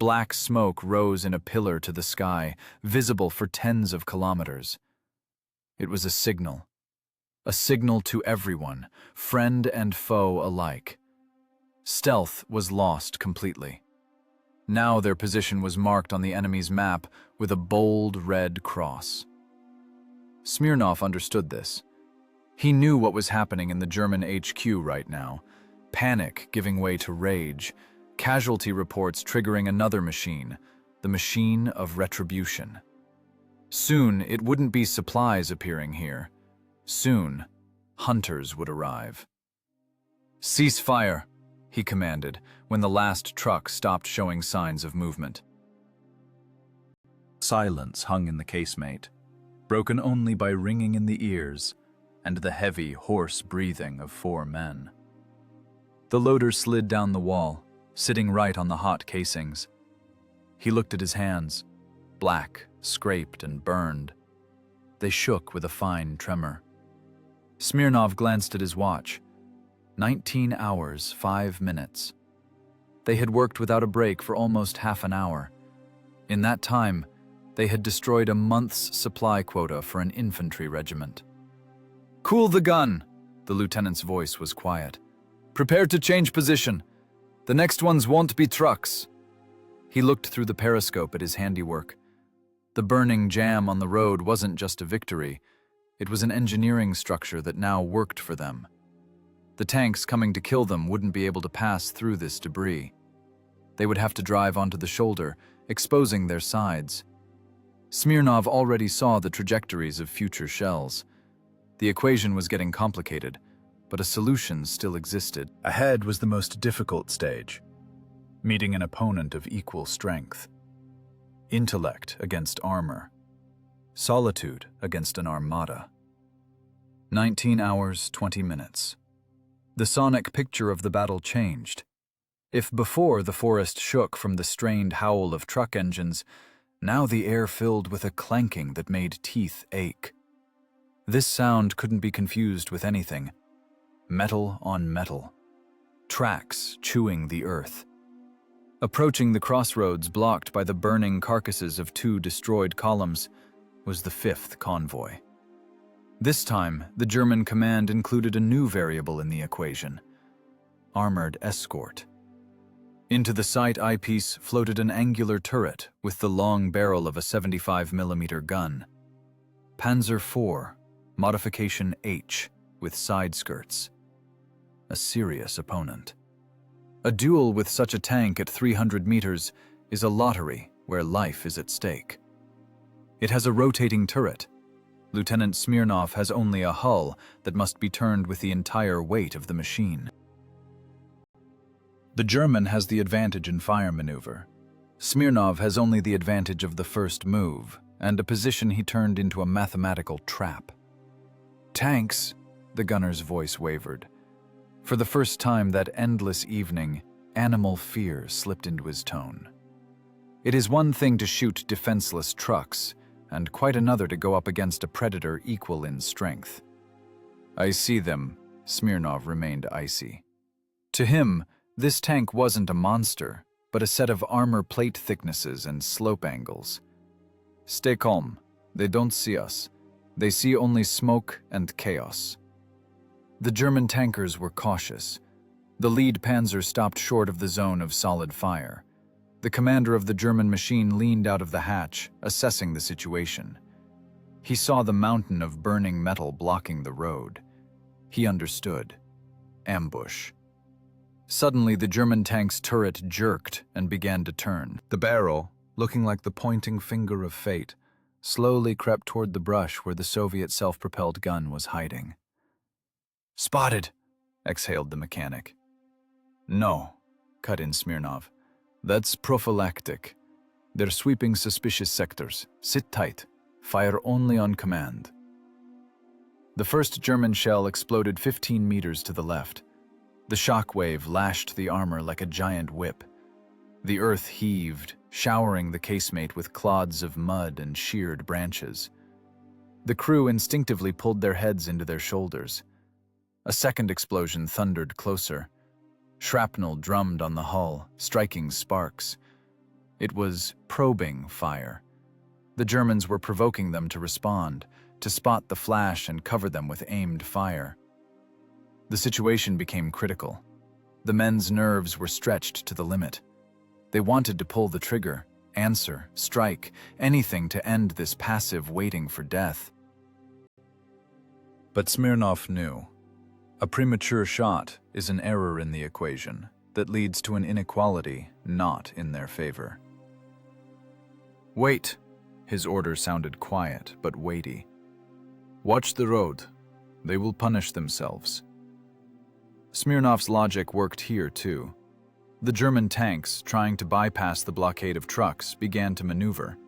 Black smoke rose in a pillar to the sky, visible for tens of kilometers. It was a signal to everyone, friend and foe alike. Stealth was lost completely. Now their position was marked on the enemy's map with a bold red cross. Smirnov understood this. He knew what was happening in the German HQ right now. Panic giving way to rage, casualty reports triggering another machine, the machine of retribution. Soon, it wouldn't be supplies appearing here. Soon, hunters would arrive. "Cease fire," he commanded when the last truck stopped showing signs of movement. Silence hung in the casemate, broken only by ringing in the ears and the heavy, hoarse breathing of 4 men. The loader slid down the wall, sitting right on the hot casings. He looked at his hands, black, scraped and burned. They shook with a fine tremor. Smirnov glanced at his watch. 19 hours, 5 minutes. They had worked without a break for almost half an hour. In that time, they had destroyed a month's supply quota for an infantry regiment. Cool the gun. The lieutenant's voice was quiet. Prepare to change position. The next ones won't be trucks. He looked through the periscope at his handiwork. The burning jam on the road wasn't just a victory. It was an engineering structure that now worked for them. The tanks coming to kill them wouldn't be able to pass through this debris. They would have to drive onto the shoulder, exposing their sides. Smirnov already saw the trajectories of future shells. The equation was getting complicated, but a solution still existed. Ahead was the most difficult stage, meeting an opponent of equal strength. Intellect against armor. Solitude against an armada. 19 hours, 20 minutes. The sonic picture of the battle changed. If before the forest shook from the strained howl of truck engines, now the air filled with a clanking that made teeth ache. This sound couldn't be confused with anything. Metal on metal. Tracks chewing the earth. Approaching the crossroads blocked by the burning carcasses of 2 destroyed columns was the 5th convoy. This time, the German command included a new variable in the equation: armored escort. Into the sight eyepiece floated an angular turret with the long barrel of a 75mm gun. Panzer IV, modification H, with side skirts. A serious opponent. A duel with such a tank at 300 meters is a lottery where life is at stake. It has a rotating turret. Lieutenant Smirnov has only a hull that must be turned with the entire weight of the machine. The German has the advantage in fire maneuver. Smirnov has only the advantage of the first move, and a position he turned into a mathematical trap. Tanks, the gunner's voice wavered. For the first time that endless evening, animal fear slipped into his tone. It is one thing to shoot defenseless trucks, and quite another to go up against a predator equal in strength. I see them, Smirnov remained icy. To him, this tank wasn't a monster, but a set of armor plate thicknesses and slope angles. Stay calm. They don't see us. They see only smoke and chaos. The German tankers were cautious. The lead panzer stopped short of the zone of solid fire. The commander of the German machine leaned out of the hatch, assessing the situation. He saw the mountain of burning metal blocking the road. He understood. Ambush. Suddenly, the German tank's turret jerked and began to turn. The barrel, looking like the pointing finger of fate, slowly crept toward the brush where the Soviet self-propelled gun was hiding. "Spotted," exhaled the mechanic. "No," cut in Smirnov. "That's prophylactic. They're sweeping suspicious sectors. Sit tight. Fire only on command." The first German shell exploded 15 meters to the left. The shock wave lashed the armor like a giant whip. The earth heaved, showering the casemate with clods of mud and sheared branches. The crew instinctively pulled their heads into their shoulders. A second explosion thundered closer. Shrapnel drummed on the hull, striking sparks. It was probing fire. The Germans were provoking them to respond, to spot the flash and cover them with aimed fire. The situation became critical. The men's nerves were stretched to the limit. They wanted to pull the trigger, answer, strike, anything to end this passive waiting for death. But Smirnov knew. A premature shot is an error in the equation that leads to an inequality not in their favor. "Wait," his order sounded quiet but weighty. "Watch the road. They will punish themselves." Smirnov's logic worked here too. The German tanks, trying to bypass the blockade of trucks, began to maneuver.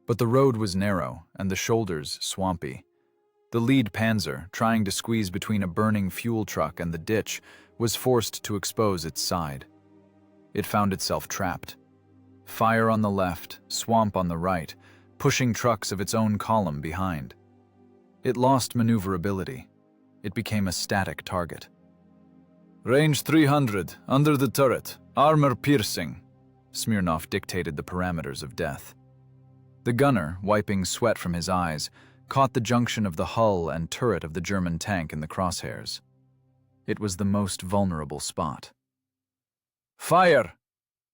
But the road was narrow and the shoulders swampy. The lead panzer, trying to squeeze between a burning fuel truck and the ditch, was forced to expose its side. It found itself trapped. Fire on the left, swamp on the right, pushing trucks of its own column behind. It lost maneuverability. It became a static target. "Range 300, under the turret, armor piercing," Smirnov dictated the parameters of death. The gunner, wiping sweat from his eyes, caught the junction of the hull and turret of the German tank in the crosshairs. It was the most vulnerable spot. "Fire!"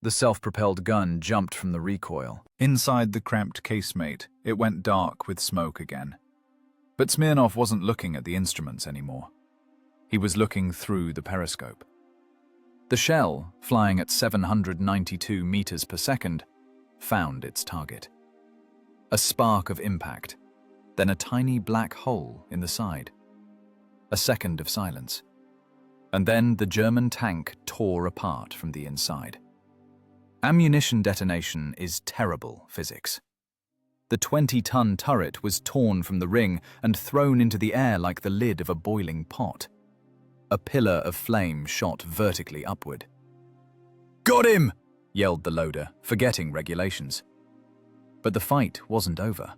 The self-propelled gun jumped from the recoil. Inside the cramped casemate, it went dark with smoke again. But Smirnov wasn't looking at the instruments anymore. He was looking through the periscope. The shell, flying at 792 meters per second, found its target. A spark of impact, then a tiny black hole in the side. A second of silence. And then the German tank tore apart from the inside. Ammunition detonation is terrible physics. The 20-ton turret was torn from the ring and thrown into the air like the lid of a boiling pot. A pillar of flame shot vertically upward. "Got him!" yelled the loader, forgetting regulations. But the fight wasn't over.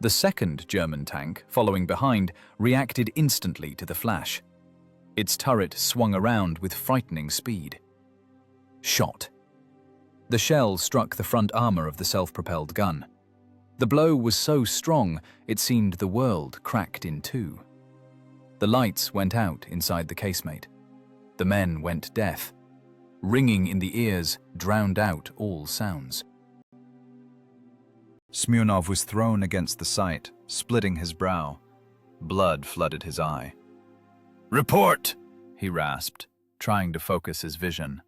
The second German tank, following behind, reacted instantly to the flash. Its turret swung around with frightening speed. Shot. The shell struck the front armor of the self-propelled gun. The blow was so strong, it seemed the world cracked in two. The lights went out inside the casemate. The men went deaf. Ringing in the ears drowned out all sounds. Smirnov was thrown against the sight, splitting his brow. Blood flooded his eye. "Report!" he rasped, trying to focus his vision.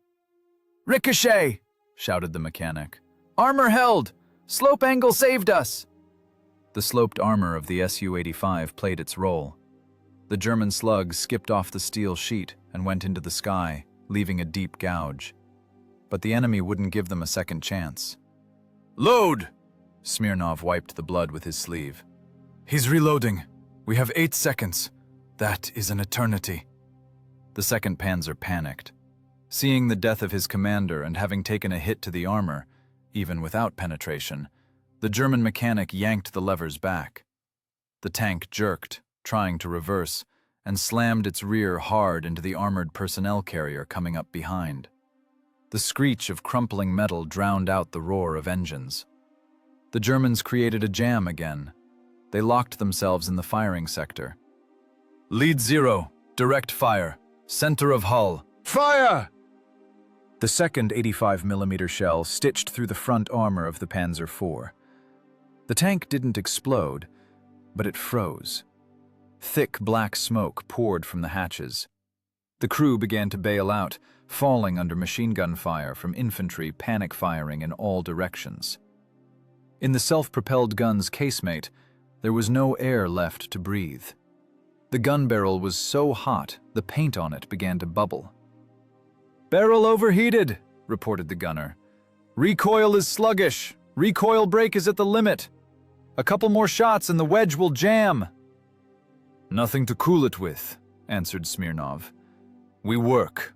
"Ricochet!" shouted the mechanic. "Armor held! Slope angle saved us!" The sloped armor of the Su-85 played its role. The German slugs skipped off the steel sheet and went into the sky, leaving a deep gouge. But the enemy wouldn't give them a second chance. "Load!" Smirnov wiped the blood with his sleeve. "He's reloading. We have 8 seconds. That is an eternity." The second Panzer panicked. Seeing the death of his commander and having taken a hit to the armor, even without penetration, the German mechanic yanked the levers back. The tank jerked, trying to reverse, and slammed its rear hard into the armored personnel carrier coming up behind. The screech of crumpling metal drowned out the roar of engines. The Germans created a jam again. They locked themselves in the firing sector. "Lead 0, direct fire, center of hull, fire!" The second 85mm shell stitched through the front armor of the Panzer IV. The tank didn't explode, but it froze. Thick black smoke poured from the hatches. The crew began to bail out, falling under machine gun fire from infantry panic firing in all directions. In the self-propelled gun's casemate, there was no air left to breathe. The gun barrel was so hot, the paint on it began to bubble. "Barrel overheated," reported the gunner. "Recoil is sluggish. Recoil brake is at the limit. A couple more shots and the wedge will jam." "Nothing to cool it with," answered Smirnov. "We work.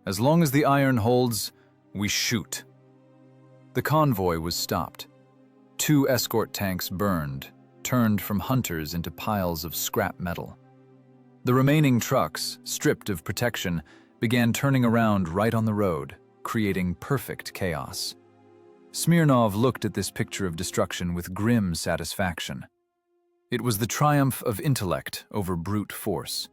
As long as the iron holds, we shoot." The convoy was stopped. 2 escort tanks burned, turned from hunters into piles of scrap metal. The remaining trucks, stripped of protection, began turning around right on the road, creating perfect chaos. Smirnov looked at this picture of destruction with grim satisfaction. It was the triumph of intellect over brute force.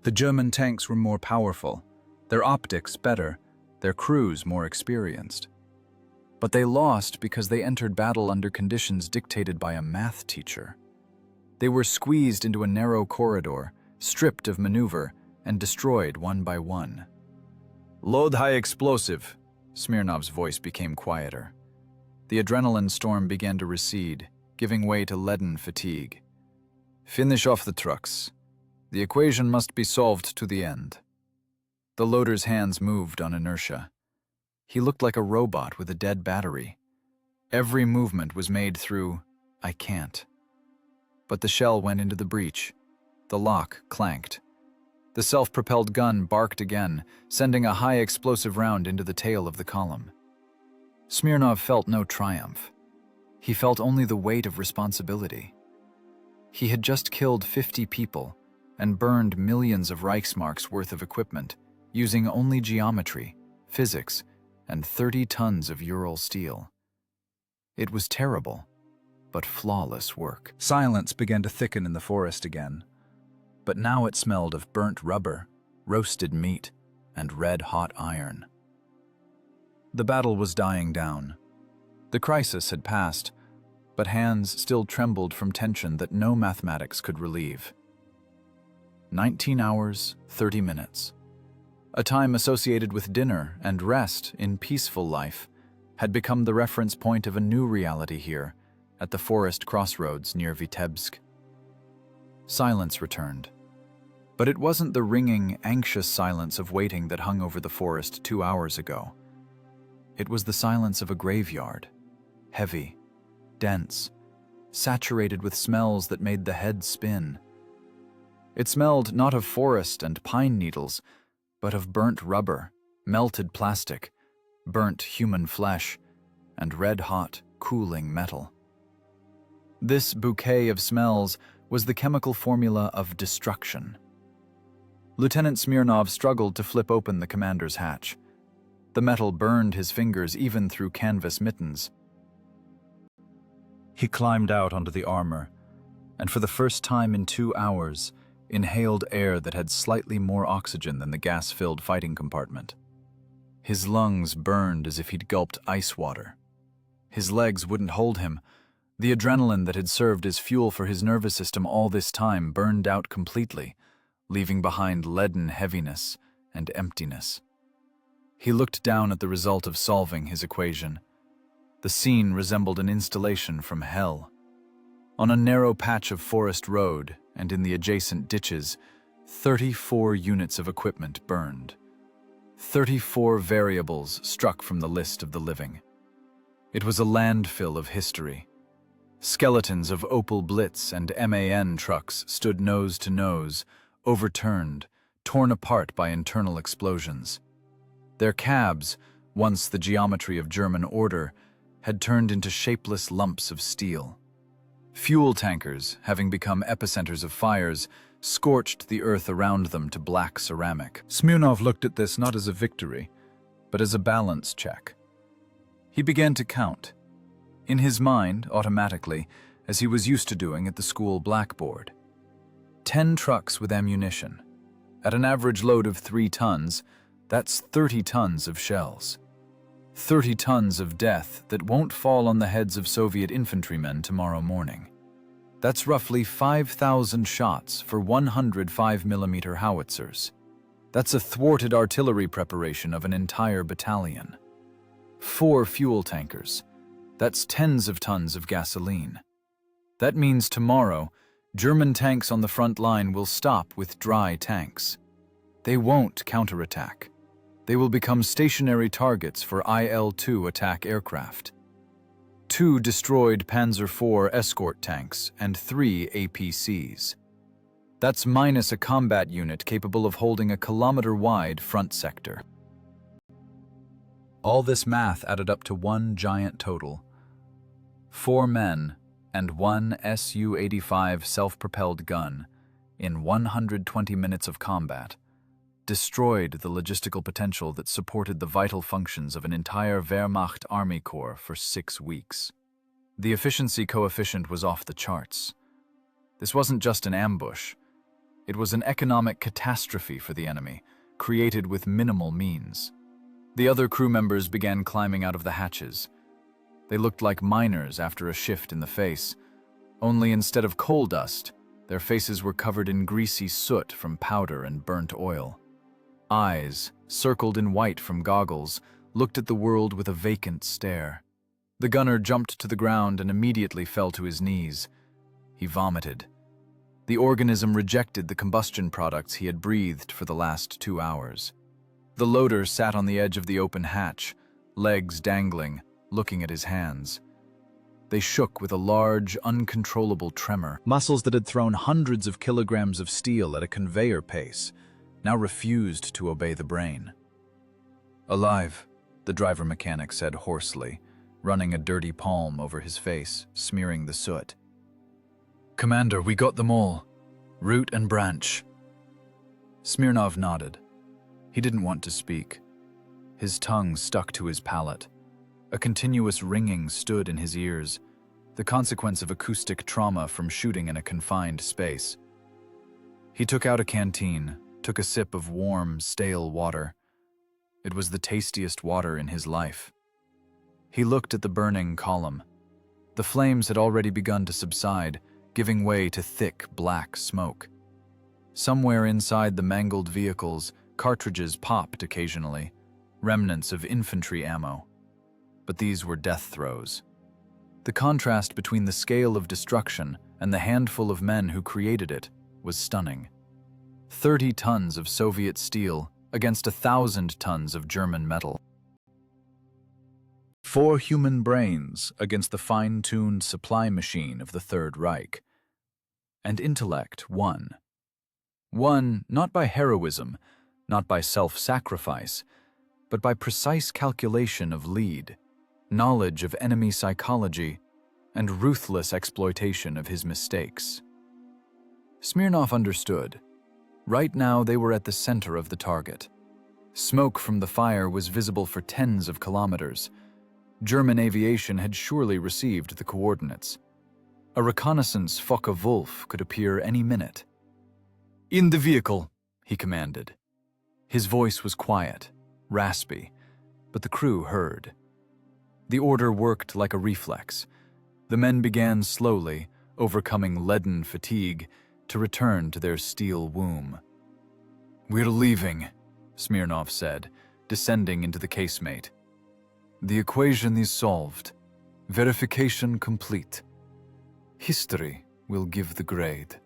The German tanks were more powerful, their optics better, their crews more experienced. But they lost because they entered battle under conditions dictated by a math teacher. They were squeezed into a narrow corridor, stripped of maneuver, and destroyed one by one. "Load high explosive." Smirnov's voice became quieter. The adrenaline storm began to recede, giving way to leaden fatigue. "Finish off the trucks. The equation must be solved to the end." The loader's hands moved on inertia. He looked like a robot with a dead battery. Every movement was made through, "I can't." But the shell went into the breach. The lock clanked. The self-propelled gun barked again, sending a high-explosive round into the tail of the column. Smirnov felt no triumph. He felt only the weight of responsibility. He had just killed 50 people and burned millions of Reichsmarks worth of equipment, using only geometry, physics, and 30 tons of Ural steel. It was terrible, but flawless work. Silence began to thicken in the forest again, but now it smelled of burnt rubber, roasted meat, and red-hot iron. The battle was dying down. The crisis had passed, but hands still trembled from tension that no mathematics could relieve. 19 hours, 30 minutes. A time associated with dinner and rest in peaceful life had become the reference point of a new reality here, at the forest crossroads near Vitebsk. Silence returned. But it wasn't the ringing, anxious silence of waiting that hung over the forest 2 hours ago. It was the silence of a graveyard, heavy, dense, saturated with smells that made the head spin. It smelled not of forest and pine needles, but of burnt rubber, melted plastic, burnt human flesh, and red-hot, cooling metal. This bouquet of smells was the chemical formula of destruction. Lieutenant Smirnov struggled to flip open the commander's hatch. The metal burned his fingers even through canvas mittens. He climbed out onto the armor, and for the first time in 2 hours, inhaled air that had slightly more oxygen than the gas-filled fighting compartment. His lungs burned as if he'd gulped ice water. His legs wouldn't hold him. The adrenaline that had served as fuel for his nervous system all this time burned out completely, leaving behind leaden heaviness and emptiness. He looked down at the result of solving his equation. The scene resembled an installation from hell. On a narrow patch of forest road and in the adjacent ditches, 34 units of equipment burned. 34 variables struck from the list of the living. It was a landfill of history. Skeletons of Opel Blitz and MAN trucks stood nose to nose, overturned, torn apart by internal explosions. Their cabs, once the geometry of German order, had turned into shapeless lumps of steel. Fuel tankers, having become epicenters of fires, scorched the earth around them to black ceramic. Smirnov looked at this not as a victory, but as a balance check. He began to count, in his mind, automatically, as he was used to doing at the school blackboard. 10 trucks with ammunition. At an average load of 3 tons, that's 30 tons of shells. 30 tons of death that won't fall on the heads of Soviet infantrymen tomorrow morning. That's roughly 5,000 shots for 105mm howitzers. That's a thwarted artillery preparation of an entire battalion. 4 fuel tankers. That's tens of tons of gasoline. That means tomorrow, German tanks on the front line will stop with dry tanks. They won't counterattack. They will become stationary targets for IL-2 attack aircraft. 2 destroyed Panzer IV escort tanks and 3 APCs. That's minus a combat unit capable of holding a kilometer-wide front sector. All this math added up to one giant total. 4 men and 1 Su-85 self-propelled gun in 120 minutes of combat destroyed the logistical potential that supported the vital functions of an entire Wehrmacht army corps for 6 weeks. The efficiency coefficient was off the charts. This wasn't just an ambush. It was an economic catastrophe for the enemy, created with minimal means. The other crew members began climbing out of the hatches. They looked like miners after a shift in the face, only instead of coal dust, their faces were covered in greasy soot from powder and burnt oil. Eyes, circled in white from goggles, looked at the world with a vacant stare. The gunner jumped to the ground and immediately fell to his knees. He vomited. The organism rejected the combustion products he had breathed for the last 2 hours. The loader sat on the edge of the open hatch, legs dangling, looking at his hands. They shook with a large, uncontrollable tremor. Muscles that had thrown hundreds of kilograms of steel at a conveyor pace now refused to obey the brain. "Alive," the driver mechanic said hoarsely, running a dirty palm over his face, smearing the soot. "Commander, we got them all. Root and branch." Smirnov nodded. He didn't want to speak. His tongue stuck to his palate. A continuous ringing stood in his ears. the consequence of acoustic trauma from shooting in a confined space. He took out a canteen, took a sip of warm, stale water. It was the tastiest water in his life. He looked at the burning column. The flames had already begun to subside, giving way to thick, black smoke. Somewhere inside the mangled vehicles, cartridges popped occasionally, remnants of infantry ammo. But these were death throes. The contrast between the scale of destruction and the handful of men who created it was stunning. 30 tons of Soviet steel against 1,000 tons of German metal. 4 human brains against the fine-tuned supply machine of the Third Reich. And intellect won. Won not by heroism, not by self-sacrifice, but by precise calculation of lead, knowledge of enemy psychology, and ruthless exploitation of his mistakes. Smirnov understood. Right now they were at the center of the target. Smoke from the fire was visible for tens of kilometers. German aviation had surely received the coordinates. A reconnaissance Focke-Wulf could appear any minute. "In the vehicle," he commanded. His voice was quiet, raspy, but the crew heard. The order worked like a reflex. The men began slowly, overcoming leaden fatigue, to return to their steel womb. "We're leaving," Smirnov said, descending into the casemate. "The equation is solved. Verification complete. History will give the grade."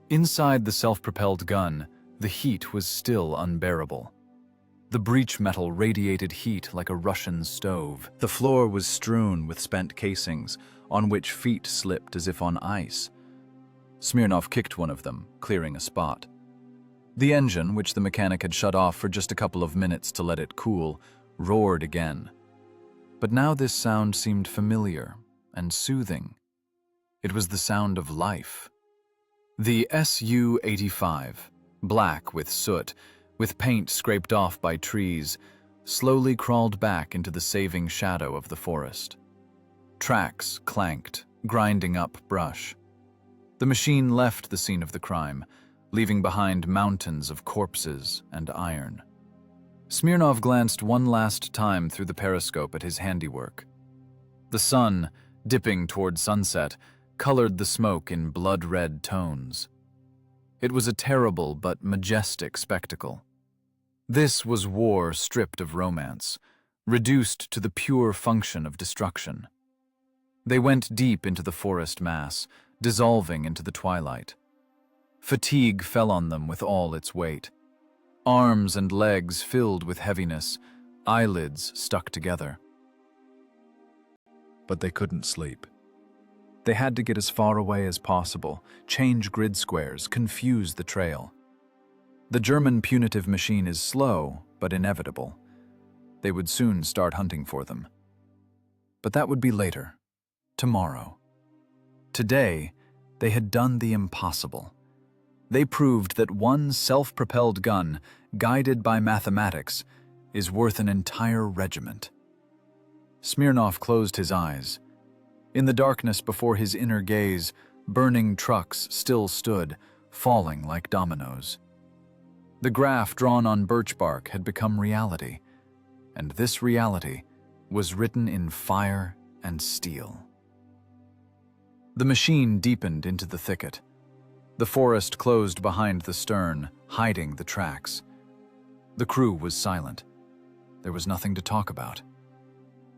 Inside the self-propelled gun, the heat was still unbearable. The breech metal radiated heat like a Russian stove. The floor was strewn with spent casings, on which feet slipped as if on ice. Smirnov kicked one of them, clearing a spot. The engine, which the mechanic had shut off for just a couple of minutes to let it cool, roared again. But now this sound seemed familiar and soothing. It was the sound of life. The Su-85, black with soot, with paint scraped off by trees, slowly crawled back into the saving shadow of the forest. Tracks clanked, grinding up brush. The machine left the scene of the crime, leaving behind mountains of corpses and iron. Smirnov glanced one last time through the periscope at his handiwork. The sun, dipping toward sunset, colored the smoke in blood-red tones. It was a terrible but majestic spectacle. This was war stripped of romance, reduced to the pure function of destruction. They went deep into the forest mass, dissolving into the twilight. Fatigue fell on them with all its weight. Arms and legs filled with heaviness, eyelids stuck together. But they couldn't sleep. They had to get as far away as possible, change grid squares, confuse the trail. The German punitive machine is slow, but inevitable. They would soon start hunting for them. But that would be later, tomorrow. Today, they had done the impossible. They proved that one self-propelled gun, guided by mathematics, is worth an entire regiment. Smirnov closed his eyes. In the darkness before his inner gaze, burning trucks still stood, falling like dominoes. The graph drawn on birch bark had become reality, and this reality was written in fire and steel. The machine deepened into the thicket. The forest closed behind the stern, hiding the tracks. The crew was silent. There was nothing to talk about.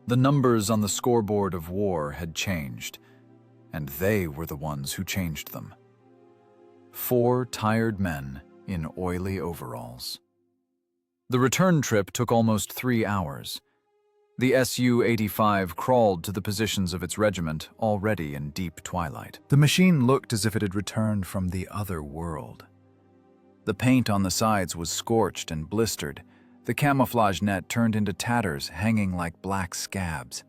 The numbers on the scoreboard of war had changed, and they were the ones who changed them. 4 tired men in oily overalls. The return trip took almost 3 hours. The Su-85 crawled to the positions of its regiment, already in deep twilight. The machine looked as if it had returned from the other world. The paint on the sides was scorched and blistered. The camouflage net turned into tatters, hanging like black scabs.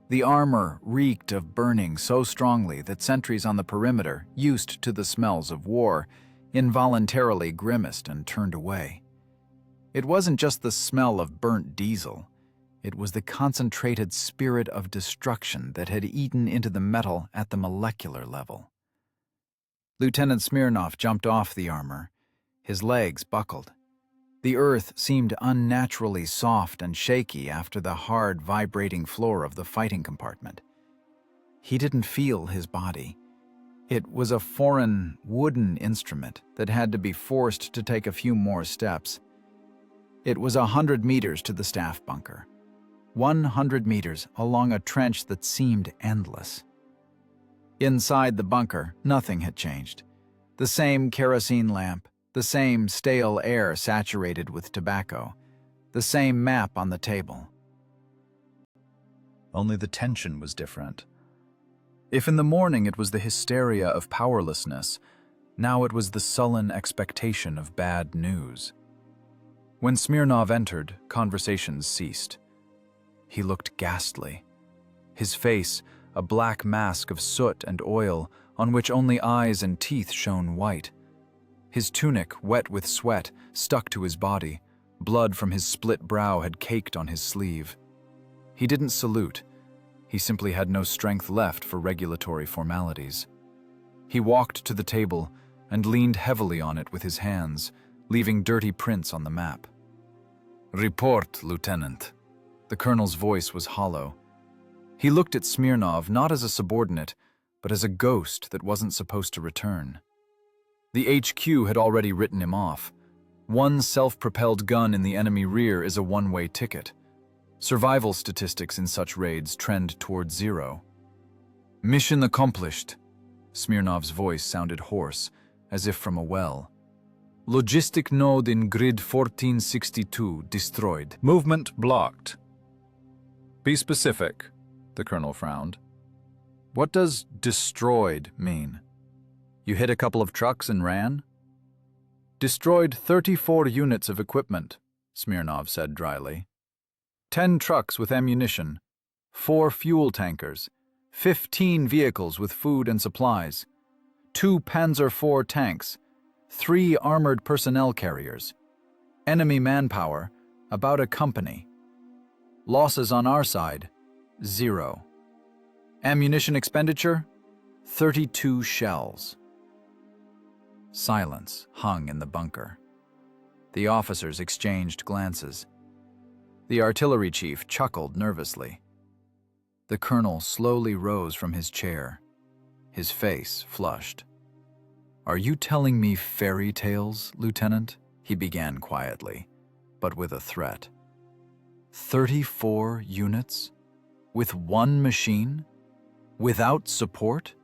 The armor reeked of burning so strongly that sentries on the perimeter, used to the smells of war, involuntarily grimaced and turned away. It wasn't just the smell of burnt diesel. It was the concentrated spirit of destruction that had eaten into the metal at the molecular level. Lieutenant Smirnov jumped off the armor. His legs buckled. The earth seemed unnaturally soft and shaky after the hard, vibrating floor of the fighting compartment. He didn't feel his body. It was a foreign, wooden instrument that had to be forced to take a few more steps. It was 100 meters to the staff bunker. 100 meters along a trench that seemed endless. Inside the bunker, nothing had changed. The same kerosene lamp, the same stale air saturated with tobacco, the same map on the table. Only the tension was different. If in the morning it was the hysteria of powerlessness, now it was the sullen expectation of bad news. When Smirnov entered, conversations ceased. He looked ghastly. His face, a black mask of soot and oil on which only eyes and teeth shone white. His tunic, wet with sweat, stuck to his body. Blood from his split brow had caked on his sleeve. He didn't salute. He simply had no strength left for regulatory formalities. He walked to the table and leaned heavily on it with his hands, leaving dirty prints on the map. "Report, Lieutenant." The colonel's voice was hollow. He looked at Smirnov not as a subordinate, but as a ghost that wasn't supposed to return. The HQ had already written him off. One self-propelled gun in the enemy rear is a one-way ticket. Survival statistics in such raids trend towards zero. "Mission accomplished." Smirnov's voice sounded hoarse, as if from a well. "Logistic node in grid 1462 destroyed. Movement blocked." "Be specific," the colonel frowned. "What does destroyed mean? You hit a couple of trucks and ran?" "Destroyed 34 units of equipment," Smirnov said dryly. 10 trucks with ammunition, 4 fuel tankers, 15 vehicles with food and supplies, 2 Panzer IV tanks, 3 armored personnel carriers. Enemy manpower, about a company. Losses on our side, 0. Ammunition expenditure, 32 shells. Silence hung in the bunker. The officers exchanged glances. The artillery chief chuckled nervously. The colonel slowly rose from his chair. His face flushed. "Are you telling me fairy tales, Lieutenant?" he began quietly, but with a threat. 34 units? With one machine? Without support?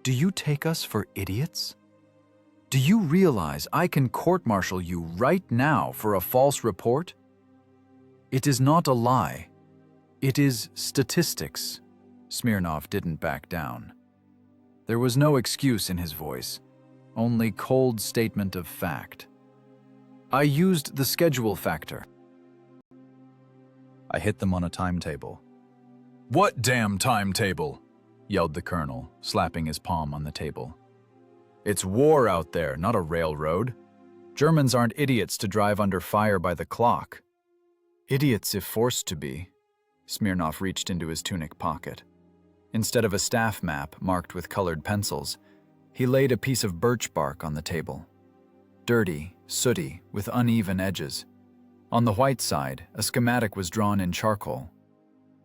Do you take us for idiots? Do you realize I can court-martial you right now for a false report? It is not a lie. It is statistics. Smirnov didn't back down. There was no excuse in his voice, only cold statement of fact. I used the schedule factor. I hit them on a timetable. "What damn timetable?" yelled the colonel, slapping his palm on the table. "It's war out there, not a railroad. Germans aren't idiots to drive under fire by the clock." "Idiots if forced to be." Smirnov reached into his tunic pocket. Instead of a staff map marked with colored pencils, he laid a piece of birch bark on the table. Dirty, sooty, with uneven edges. On the white side, a schematic was drawn in charcoal.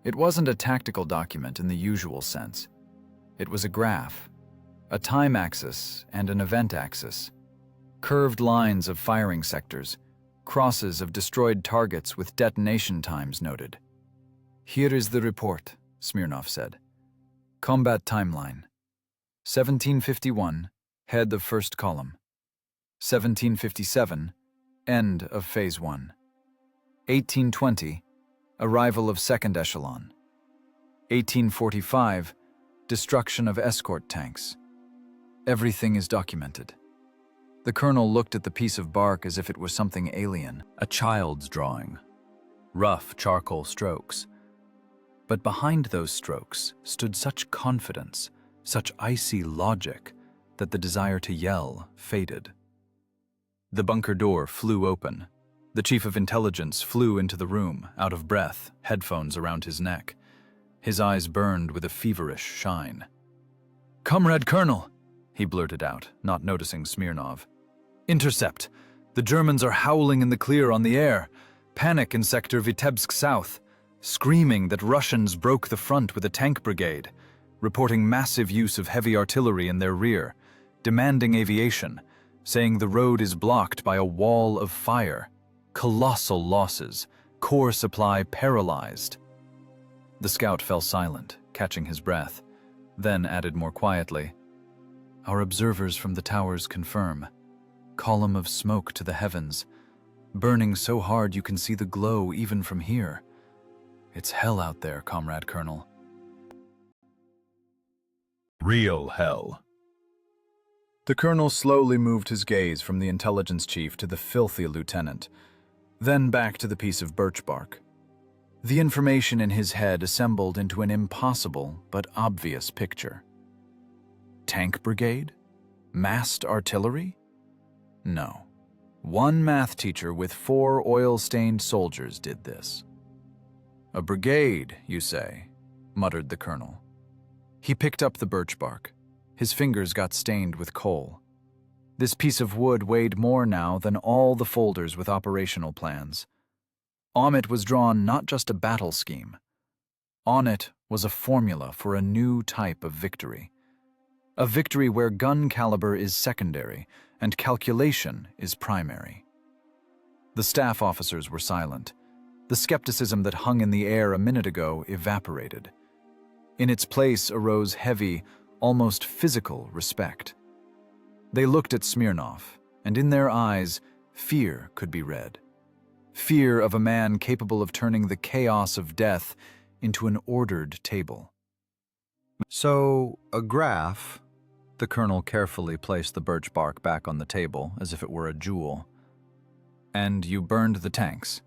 It wasn't a tactical document in the usual sense. It was a graph, a time axis and an event axis. Curved lines of firing sectors, crosses of destroyed targets with detonation times noted. "Here is the report," Smirnov said. "Combat timeline. 1751, head of first column. 1757, end of phase 1. 1820, arrival of second echelon. 1845, destruction of escort tanks. Everything is documented." The colonel looked at the piece of bark as if it was something alien, a child's drawing. Rough charcoal strokes. But behind those strokes stood such confidence, such icy logic, that the desire to yell faded. The bunker door flew open. The chief of intelligence flew into the room, out of breath, headphones around his neck. His eyes burned with a feverish shine. "Comrade Colonel," he blurted out, not noticing Smirnov. "Intercept! The Germans are howling in the clear on the air. Panic in sector Vitebsk South. Screaming that Russians broke the front with a tank brigade. Reporting massive use of heavy artillery in their rear. Demanding aviation. Saying the road is blocked by a wall of fire. Colossal losses. Core supply paralyzed." The scout fell silent, catching his breath, then added more quietly, "Our observers from the towers confirm. Column of smoke to the heavens, burning so hard you can see the glow even from here. It's hell out there, Comrade Colonel." Real hell. The colonel slowly moved his gaze from the intelligence chief to the filthy lieutenant, then back to the piece of birch bark. The information in his head assembled into an impossible but obvious picture. Tank brigade? Massed artillery? No. One math teacher with 4 oil-stained soldiers did this. "A brigade, you say?" muttered the colonel. He picked up the birch bark. His fingers got stained with coal. This piece of wood weighed more now than all the folders with operational plans. On it was drawn not just a battle scheme. On it was a formula for a new type of victory. A victory where gun caliber is secondary and calculation is primary. The staff officers were silent. The skepticism that hung in the air a minute ago evaporated. In its place arose heavy, almost physical respect. They looked at Smirnov, and in their eyes, fear could be read. Fear of a man capable of turning the chaos of death into an ordered table. So, a graph. The colonel carefully placed the birch bark back on the table as if it were a jewel. "And you burned the tanks?"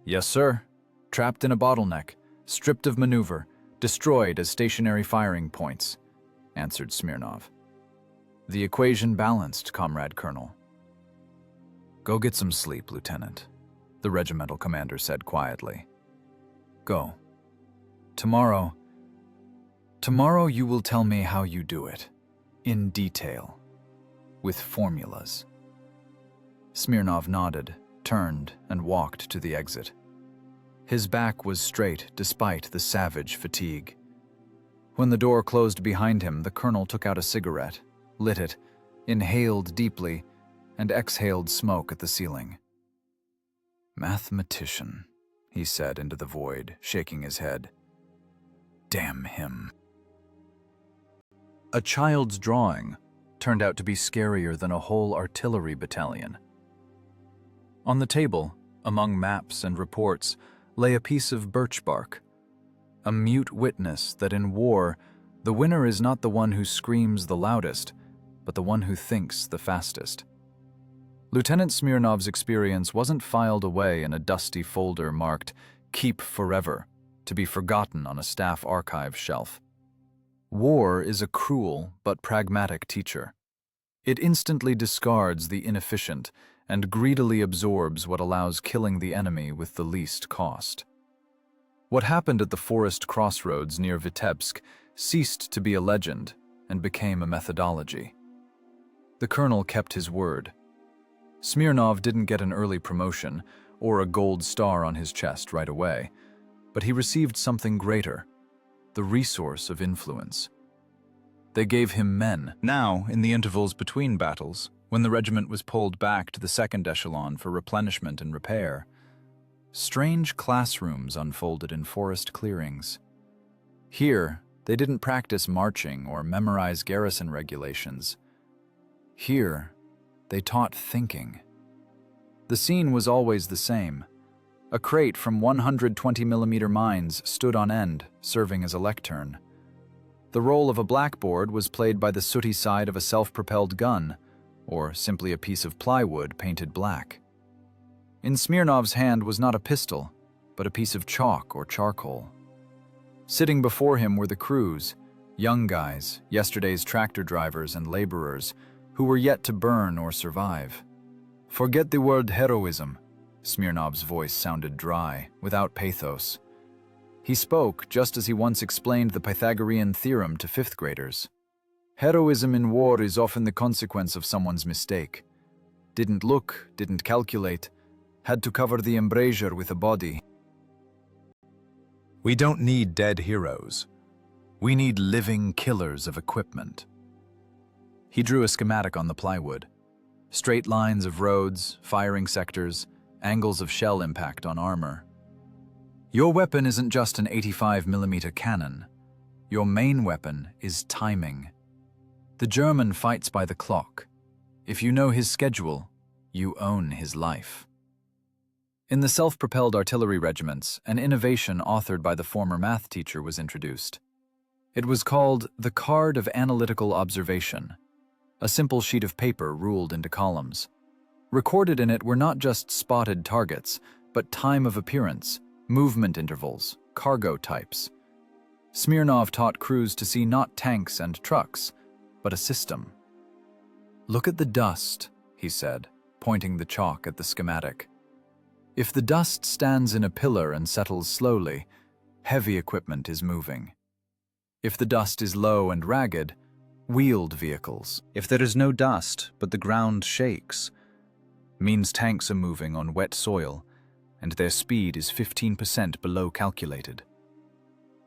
"Yes, sir. Trapped in a bottleneck, stripped of maneuver, destroyed as stationary firing points," answered Smirnov. "The equation balanced, Comrade Colonel." "Go get some sleep, Lieutenant," the regimental commander said quietly. "Go. Tomorrow you will tell me how you do it, in detail, with formulas." Smirnov nodded, turned, and walked to the exit. His back was straight despite the savage fatigue. When the door closed behind him, the colonel took out a cigarette, lit it, inhaled deeply, and exhaled smoke at the ceiling. "Mathematician," he said into the void, shaking his head. "Damn him." A child's drawing turned out to be scarier than a whole artillery battalion. On the table, among maps and reports, lay a piece of birch bark, a mute witness that in war, the winner is not the one who screams the loudest, but the one who thinks the fastest. Lieutenant Smirnov's experience wasn't filed away in a dusty folder marked "Keep Forever," to be forgotten on a staff archive shelf. War is a cruel but pragmatic teacher. It instantly discards the inefficient and greedily absorbs what allows killing the enemy with the least cost. What happened at the forest crossroads near Vitebsk ceased to be a legend and became a methodology. The colonel kept his word. Smirnov didn't get an early promotion or a gold star on his chest right away, but he received something greater, the resource of influence. They gave him men. Now, in the intervals between battles, when the regiment was pulled back to the second echelon for replenishment and repair, strange classrooms unfolded in forest clearings. Here, they didn't practice marching or memorize garrison regulations. Here, they taught thinking. The scene was always the same. A crate from 120mm mines stood on end, serving as a lectern. The role of a blackboard was played by the sooty side of a self-propelled gun, or simply a piece of plywood painted black. In Smirnov's hand was not a pistol, but a piece of chalk or charcoal. Sitting before him were the crews, young guys, yesterday's tractor drivers and laborers, who were yet to burn or survive. Forget the word heroism. Smirnov's voice sounded dry, without pathos. He spoke just as he once explained the Pythagorean theorem to fifth graders. Heroism in war is often the consequence of someone's mistake. Didn't look, didn't calculate, had to cover the embrasure with a body. We don't need dead heroes. We need living killers of equipment. He drew a schematic on the plywood. Straight lines of roads, firing sectors, angles of shell impact on armor. Your weapon isn't just an 85mm cannon. Your main weapon is timing. The German fights by the clock. If you know his schedule, you own his life. In the self-propelled artillery regiments, an innovation authored by the former math teacher was introduced. It was called the card of analytical observation, a simple sheet of paper ruled into columns. Recorded in it were not just spotted targets, but time of appearance, movement intervals, cargo types. Smirnov taught crews to see not tanks and trucks, but a system. "Look at the dust," he said, pointing the chalk at the schematic. "If the dust stands in a pillar and settles slowly, heavy equipment is moving. If the dust is low and ragged, wheeled vehicles. If there is no dust, but the ground shakes, means tanks are moving on wet soil, and their speed is 15% below calculated.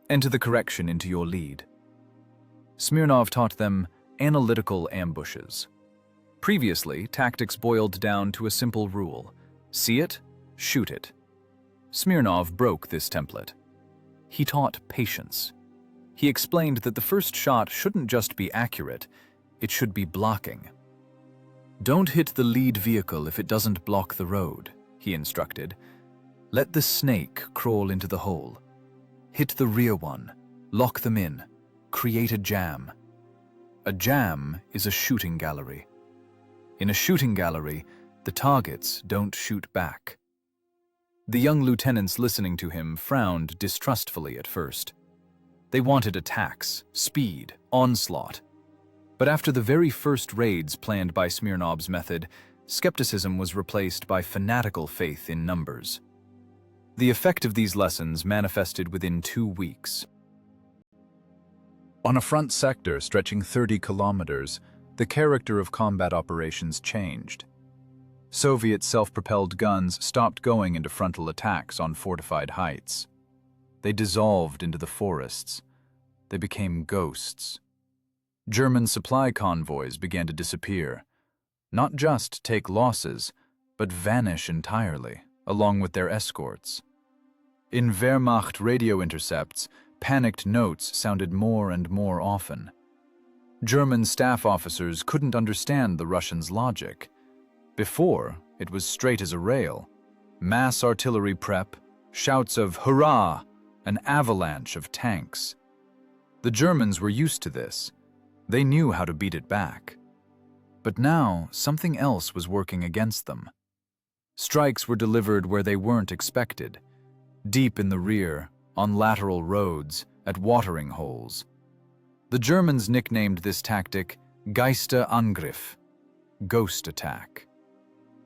Enter the correction into your lead." Smirnov taught them analytical ambushes. Previously, tactics boiled down to a simple rule: see it, shoot it. Smirnov broke this template. He taught patience. He explained that the first shot shouldn't just be accurate, it should be blocking. "Don't hit the lead vehicle if it doesn't block the road," he instructed. "Let the snake crawl into the hole. Hit the rear one, lock them in, create a jam. A jam is a shooting gallery. In a shooting gallery, the targets don't shoot back." The young lieutenants listening to him frowned distrustfully at first. They wanted attacks, speed, onslaught. But after the very first raids planned by Smirnov's method, skepticism was replaced by fanatical faith in numbers. The effect of these lessons manifested within 2 weeks. On a front sector stretching 30 kilometers, the character of combat operations changed. Soviet self-propelled guns stopped going into frontal attacks on fortified heights. They dissolved into the forests. They became ghosts. German supply convoys began to disappear. Not just take losses, but vanish entirely, along with their escorts. In Wehrmacht radio intercepts, panicked notes sounded more and more often. German staff officers couldn't understand the Russians' logic. Before, it was straight as a rail. Mass artillery prep, shouts of "hurrah!" an avalanche of tanks. The Germans were used to this. They knew how to beat it back. But now, something else was working against them. Strikes were delivered where they weren't expected. Deep in the rear, on lateral roads, at watering holes. The Germans nicknamed this tactic Geisterangriff, ghost attack.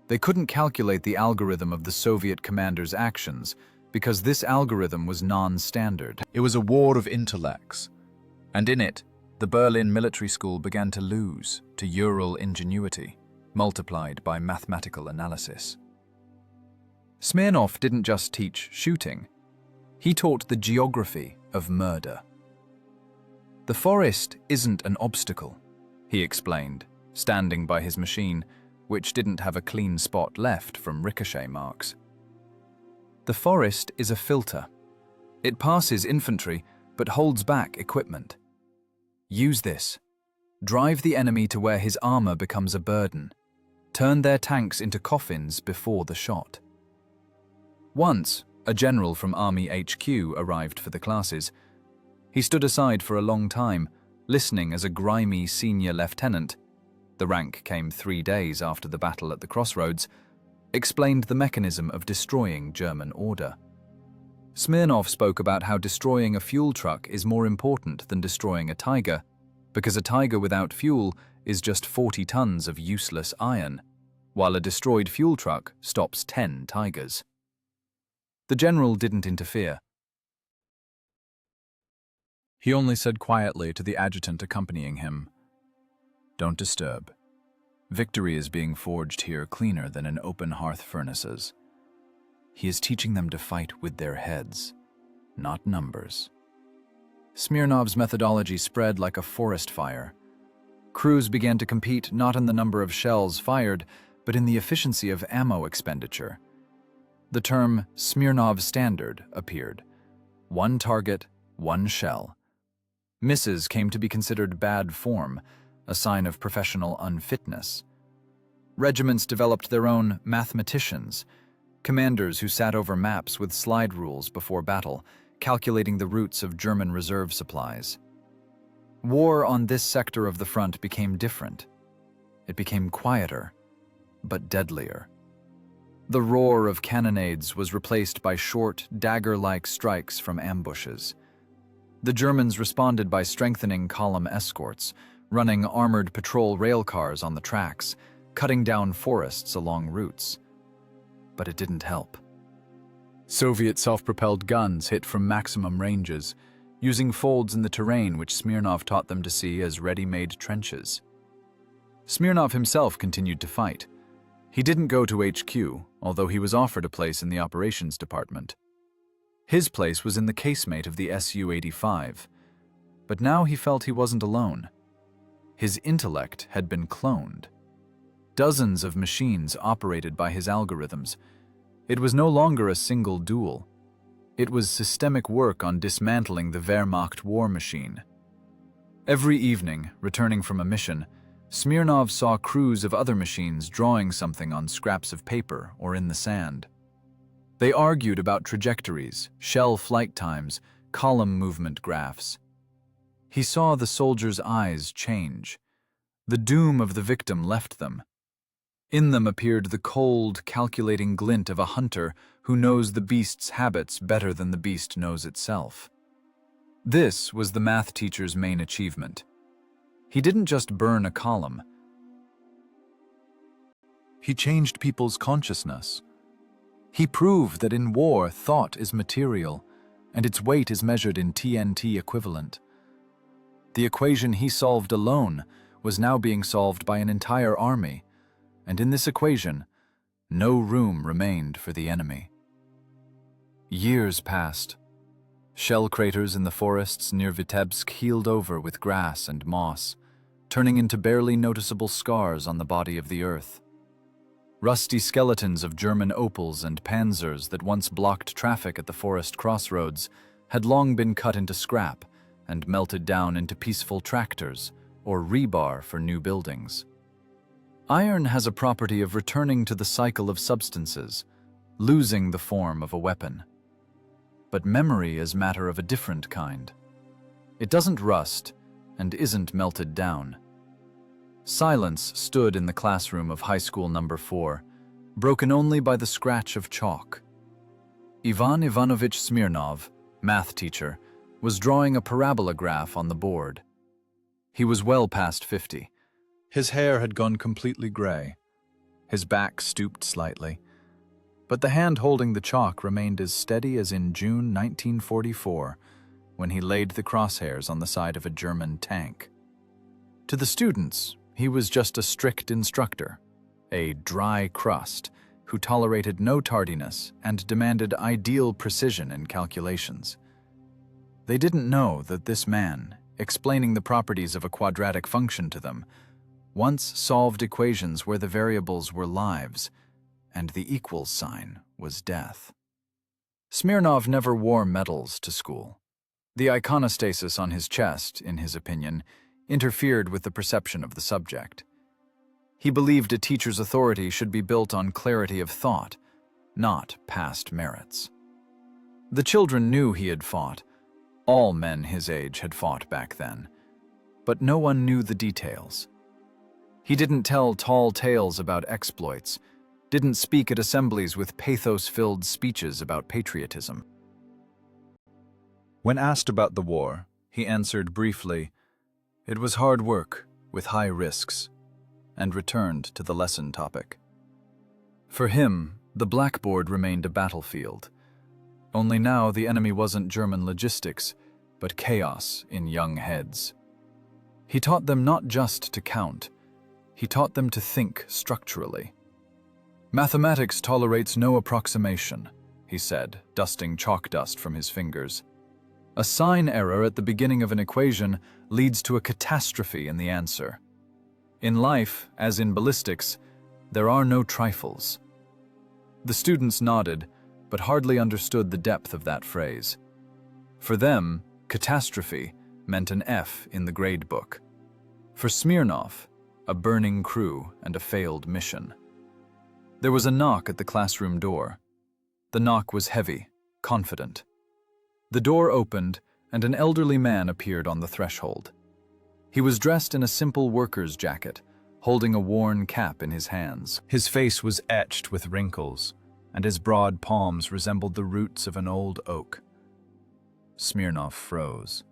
They couldn't calculate the algorithm of the Soviet commander's actions because this algorithm was non-standard. It was a war of intellects, and in it, the Berlin military school began to lose to Ural ingenuity, multiplied by mathematical analysis. Smirnov didn't just teach shooting. He taught the geography of murder. "The forest isn't an obstacle," he explained, standing by his machine, which didn't have a clean spot left from ricochet marks. "The forest is a filter. It passes infantry, but holds back equipment. Use this. Drive the enemy to where his armor becomes a burden. Turn their tanks into coffins before the shot." Once, a general from Army HQ arrived for the classes. He stood aside for a long time, listening as a grimy senior lieutenant, the rank came 3 days after the battle at the crossroads, explained the mechanism of destroying German order. Smirnov spoke about how destroying a fuel truck is more important than destroying a Tiger, because a Tiger without fuel is just 40 tons of useless iron. while a destroyed fuel truck stops 10 tigers. The general didn't interfere. He only said quietly to the adjutant accompanying him, "Don't disturb. Victory is being forged here cleaner than in open hearth furnaces. He is teaching them to fight with their heads, not numbers." Smirnov's methodology spread like a forest fire. Crews began to compete not in the number of shells fired, but in the efficiency of ammo expenditure. The term Smirnov standard appeared. 1 target, 1 shell. Misses came to be considered bad form, a sign of professional unfitness. Regiments developed their own mathematicians, commanders who sat over maps with slide rules before battle, calculating the routes of German reserve supplies. War on this sector of the front became different. It became quieter, but deadlier. The roar of cannonades was replaced by short, dagger-like strikes from ambushes. The Germans responded by strengthening column escorts, running armored patrol rail cars on the tracks, cutting down forests along routes. But it didn't help. Soviet self-propelled guns hit from maximum ranges, using folds in the terrain which Smirnov taught them to see as ready-made trenches. Smirnov himself continued to fight. He didn't go to HQ, although he was offered a place in the operations department. His place was in the casemate of the Su-85, but now he felt he wasn't alone. His intellect had been cloned. Dozens of machines operated by his algorithms. It was no longer a single duel. It was systemic work on dismantling the Wehrmacht war machine. Every evening, returning from a mission, Smirnov saw crews of other machines drawing something on scraps of paper or in the sand. They argued about trajectories, shell flight times, column movement graphs. He saw the soldiers' eyes change. The doom of the victim left them. In them appeared the cold, calculating glint of a hunter who knows the beast's habits better than the beast knows itself. This was the math teacher's main achievement. He didn't just burn a column. He changed people's consciousness. He proved that in war, thought is material, and its weight is measured in TNT equivalent. The equation he solved alone was now being solved by an entire army, and in this equation, no room remained for the enemy. Years passed. Shell craters in the forests near Vitebsk healed over with grass and moss, turning into barely noticeable scars on the body of the earth. Rusty skeletons of German Opels and Panzers that once blocked traffic at the forest crossroads had long been cut into scrap and melted down into peaceful tractors or rebar for new buildings. Iron has a property of returning to the cycle of substances, losing the form of a weapon. But memory is matter of a different kind. It doesn't rust and isn't melted down. Silence stood in the classroom of high school number 4, broken only by the scratch of chalk. Ivan Ivanovich Smirnov, math teacher, was drawing a parabola graph on the board. He was well past 50. His hair had gone completely gray. His back stooped slightly. But the hand holding the chalk remained as steady as in June 1944, when he laid the crosshairs on the side of a German tank. To the students, he was just a strict instructor, a dry crust who tolerated no tardiness and demanded ideal precision in calculations. They didn't know that this man, explaining the properties of a quadratic function to them, once solved equations where the variables were lives and the equals sign was death. Smirnov never wore medals to school. The iconostasis on his chest, in his opinion, interfered with the perception of the subject. He believed a teacher's authority should be built on clarity of thought, not past merits. The children knew he had fought. All men his age had fought back then. But no one knew the details. He didn't tell tall tales about exploits, didn't speak at assemblies with pathos-filled speeches about patriotism. When asked about the war, he answered briefly, "It was hard work, with high risks," and returned to the lesson topic. For him, the blackboard remained a battlefield. Only now the enemy wasn't German logistics, but chaos in young heads. He taught them not just to count, he taught them to think structurally. "Mathematics tolerates no approximation," he said, dusting chalk dust from his fingers. "A sign error at the beginning of an equation leads to a catastrophe in the answer. In life, as in ballistics, there are no trifles." The students nodded, but hardly understood the depth of that phrase. For them, catastrophe meant an F in the grade book. For Smirnov, a burning crew and a failed mission. There was a knock at the classroom door. The knock was heavy, confident. The door opened, and an elderly man appeared on the threshold. He was dressed in a simple worker's jacket, holding a worn cap in his hands. His face was etched with wrinkles, and his broad palms resembled the roots of an old oak. Smirnov froze.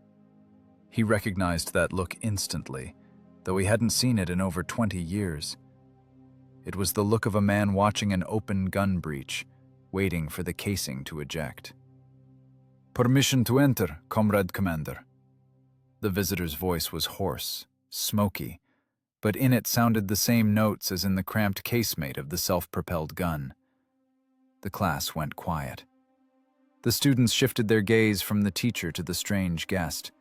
He recognized that look instantly, though he hadn't seen it in over 20 years. It was the look of a man watching an open gun breech, waiting for the casing to eject. "Permission to enter, Comrade Commander." The visitor's voice was hoarse, smoky, but in it sounded the same notes as in the cramped casemate of the self-propelled gun. The class went quiet. The students shifted their gaze from the teacher to the strange guest.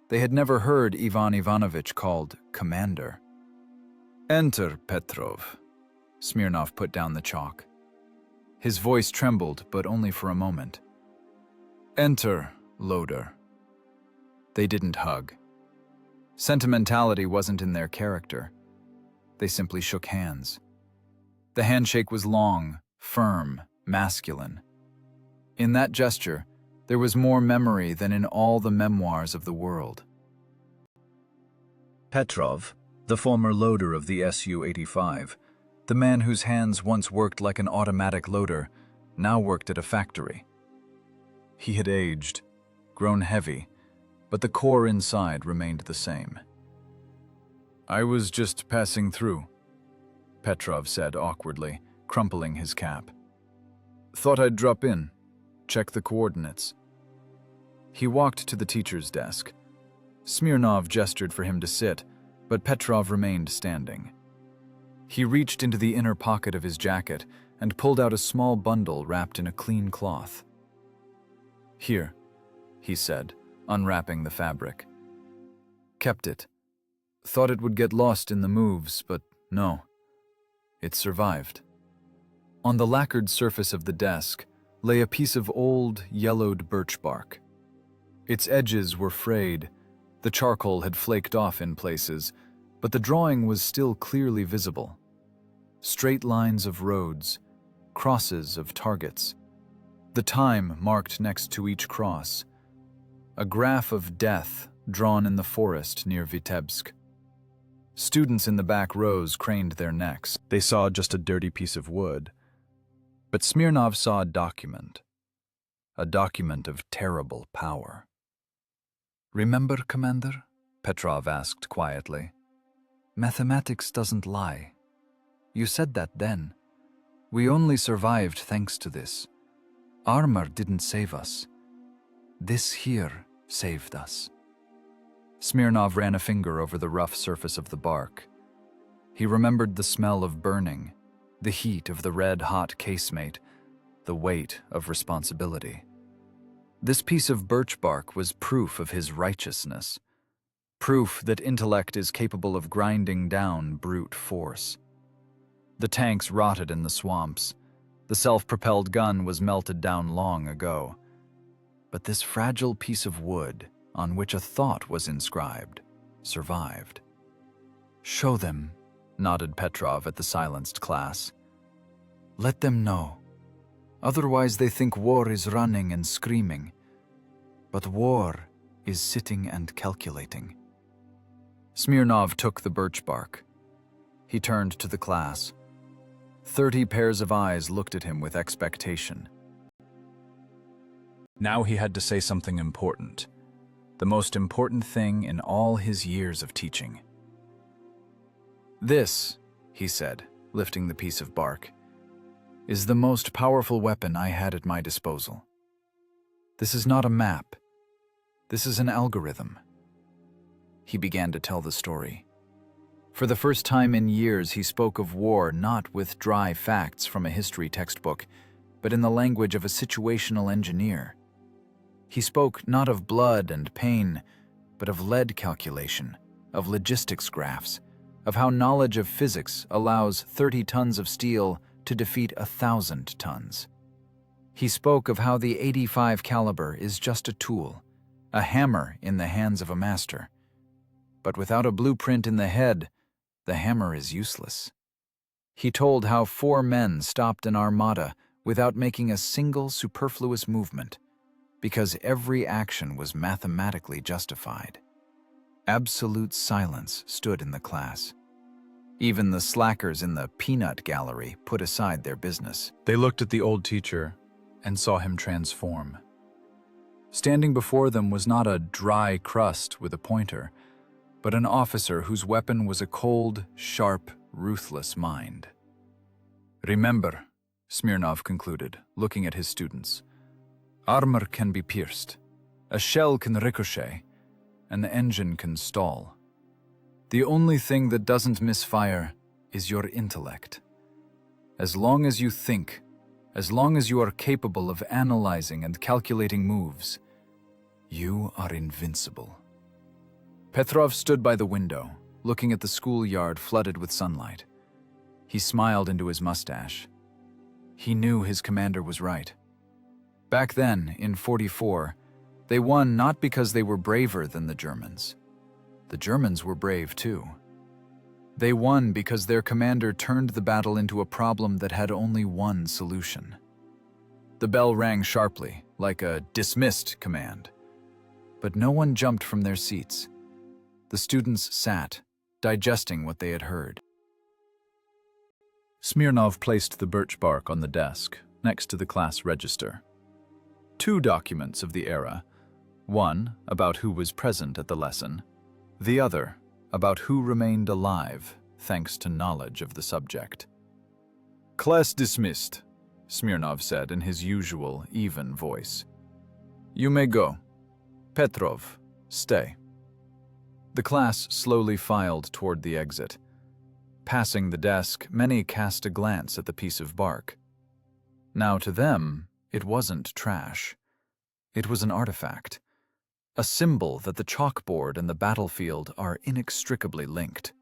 They had never heard Ivan Ivanovich called Commander. "Enter, Petrov." Smirnov put down the chalk. His voice trembled, but only for a moment. "Enter, Loader." They didn't hug. Sentimentality wasn't in their character. They simply shook hands. The handshake was long, firm, masculine. In that gesture, there was more memory than in all the memoirs of the world. Petrov, the former loader of the Su-85, the man whose hands once worked like an automatic loader, now worked at a factory. He had aged, grown heavy, but the core inside remained the same. "I was just passing through," Petrov said awkwardly, crumpling his cap. "Thought I'd drop in, check the coordinates." He walked to the teacher's desk. Smirnov gestured for him to sit, but Petrov remained standing. He reached into the inner pocket of his jacket and pulled out a small bundle wrapped in a clean cloth. "Here," he said, unwrapping the fabric. "Kept it. Thought it would get lost in the moves, but no. It survived." On the lacquered surface of the desk lay a piece of old, yellowed birch bark. Its edges were frayed, the charcoal had flaked off in places, but the drawing was still clearly visible. Straight lines of roads, crosses of targets. The time marked next to each cross. A graph of death drawn in the forest near Vitebsk. Students in the back rows craned their necks. They saw just a dirty piece of wood. But Smirnov saw a document of terrible power. "Remember, Commander?" Petrov asked quietly. "Mathematics doesn't lie. You said that then. We only survived thanks to this. Armor didn't save us. This here saved us." Smirnov ran a finger over the rough surface of the bark. He remembered the smell of burning, the heat of the red-hot casemate, the weight of responsibility. This piece of birch bark was proof of his righteousness, proof that intellect is capable of grinding down brute force. The tanks rotted in the swamps. The self-propelled gun was melted down long ago. But this fragile piece of wood, on which a thought was inscribed, survived. "Show them," nodded Petrov at the silenced class. "Let them know. Otherwise they think war is running and screaming. But war is sitting and calculating." Smirnov took the birch bark. He turned to the class. 30 pairs of eyes looked at him with expectation. Now he had to say something important, the most important thing in all his years of teaching. "This," he said, lifting the piece of bark, is the most powerful weapon I had at my disposal. This is not a map. This is an algorithm." He began to tell the story. For the first time in years, he spoke of war not with dry facts from a history textbook, but in the language of a situational engineer. He spoke not of blood and pain, but of lead calculation, of logistics graphs, of how knowledge of physics allows 30 tons of steel to defeat 1,000 tons. He spoke of how the .85 caliber is just a tool, a hammer in the hands of a master. But without a blueprint in the head, the hammer is useless. He told how 4 men stopped an armada without making a single superfluous movement, because every action was mathematically justified. Absolute silence stood in the class. Even the slackers in the peanut gallery put aside their business. They looked at the old teacher and saw him transform. Standing before them was not a dry crust with a pointer, but an officer whose weapon was a cold, sharp, ruthless mind. "Remember," Smirnov concluded, looking at his students, "armor can be pierced, a shell can ricochet, and the engine can stall. The only thing that doesn't misfire is your intellect. As long as you think, as long as you are capable of analyzing and calculating moves, you are invincible." Petrov stood by the window, looking at the schoolyard flooded with sunlight. He smiled into his mustache. He knew his commander was right. Back then, in '44, they won not because they were braver than the Germans. The Germans were brave too. They won because their commander turned the battle into a problem that had only one solution. The bell rang sharply, like a dismissed command. But no one jumped from their seats. The students sat, digesting what they had heard. Smirnov placed the birch bark on the desk, next to the class register. 2 documents of the era, one about who was present at the lesson, the other about who remained alive thanks to knowledge of the subject. "Class dismissed," Smirnov said in his usual, even voice. "You may go. Petrov, stay." The class slowly filed toward the exit. Passing the desk, many cast a glance at the piece of bark. Now to them, it wasn't trash. It was an artifact, a symbol that the chalkboard and the battlefield are inextricably linked.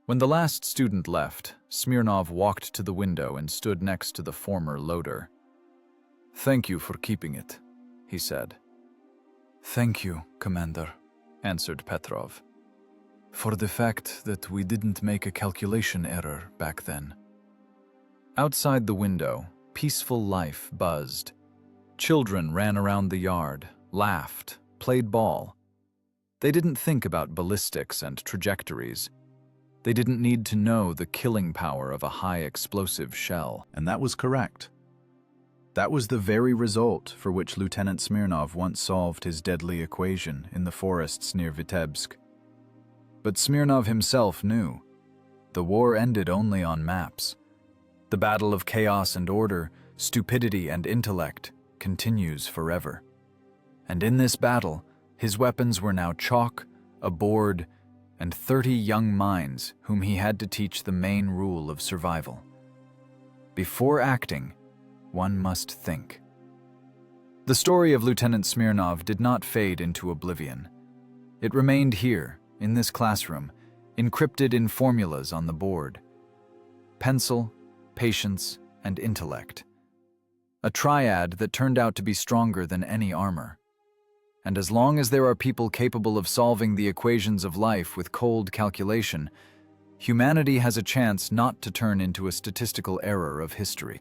When the last student left, Smirnov walked to the window and stood next to the former loader. "Thank you for keeping it," he said. "Thank you, Commander," answered Petrov, "for the fact that we didn't make a calculation error back then." Outside the window, peaceful life buzzed. Children ran around the yard, laughed, played ball. They didn't think about ballistics and trajectories. They didn't need to know the killing power of a high-explosive shell. And that was correct. That was the very result for which Lieutenant Smirnov once solved his deadly equation in the forests near Vitebsk. But Smirnov himself knew. The war ended only on maps. The battle of chaos and order, stupidity and intellect, continues forever. And in this battle, his weapons were now chalk, a board, and 30 young minds whom he had to teach the main rule of survival. Before acting, one must think. The story of Lieutenant Smirnov did not fade into oblivion. It remained here, in this classroom, encrypted in formulas on the board. Pencil, patience, and intellect. A triad that turned out to be stronger than any armor. And as long as there are people capable of solving the equations of life with cold calculation, humanity has a chance not to turn into a statistical error of history.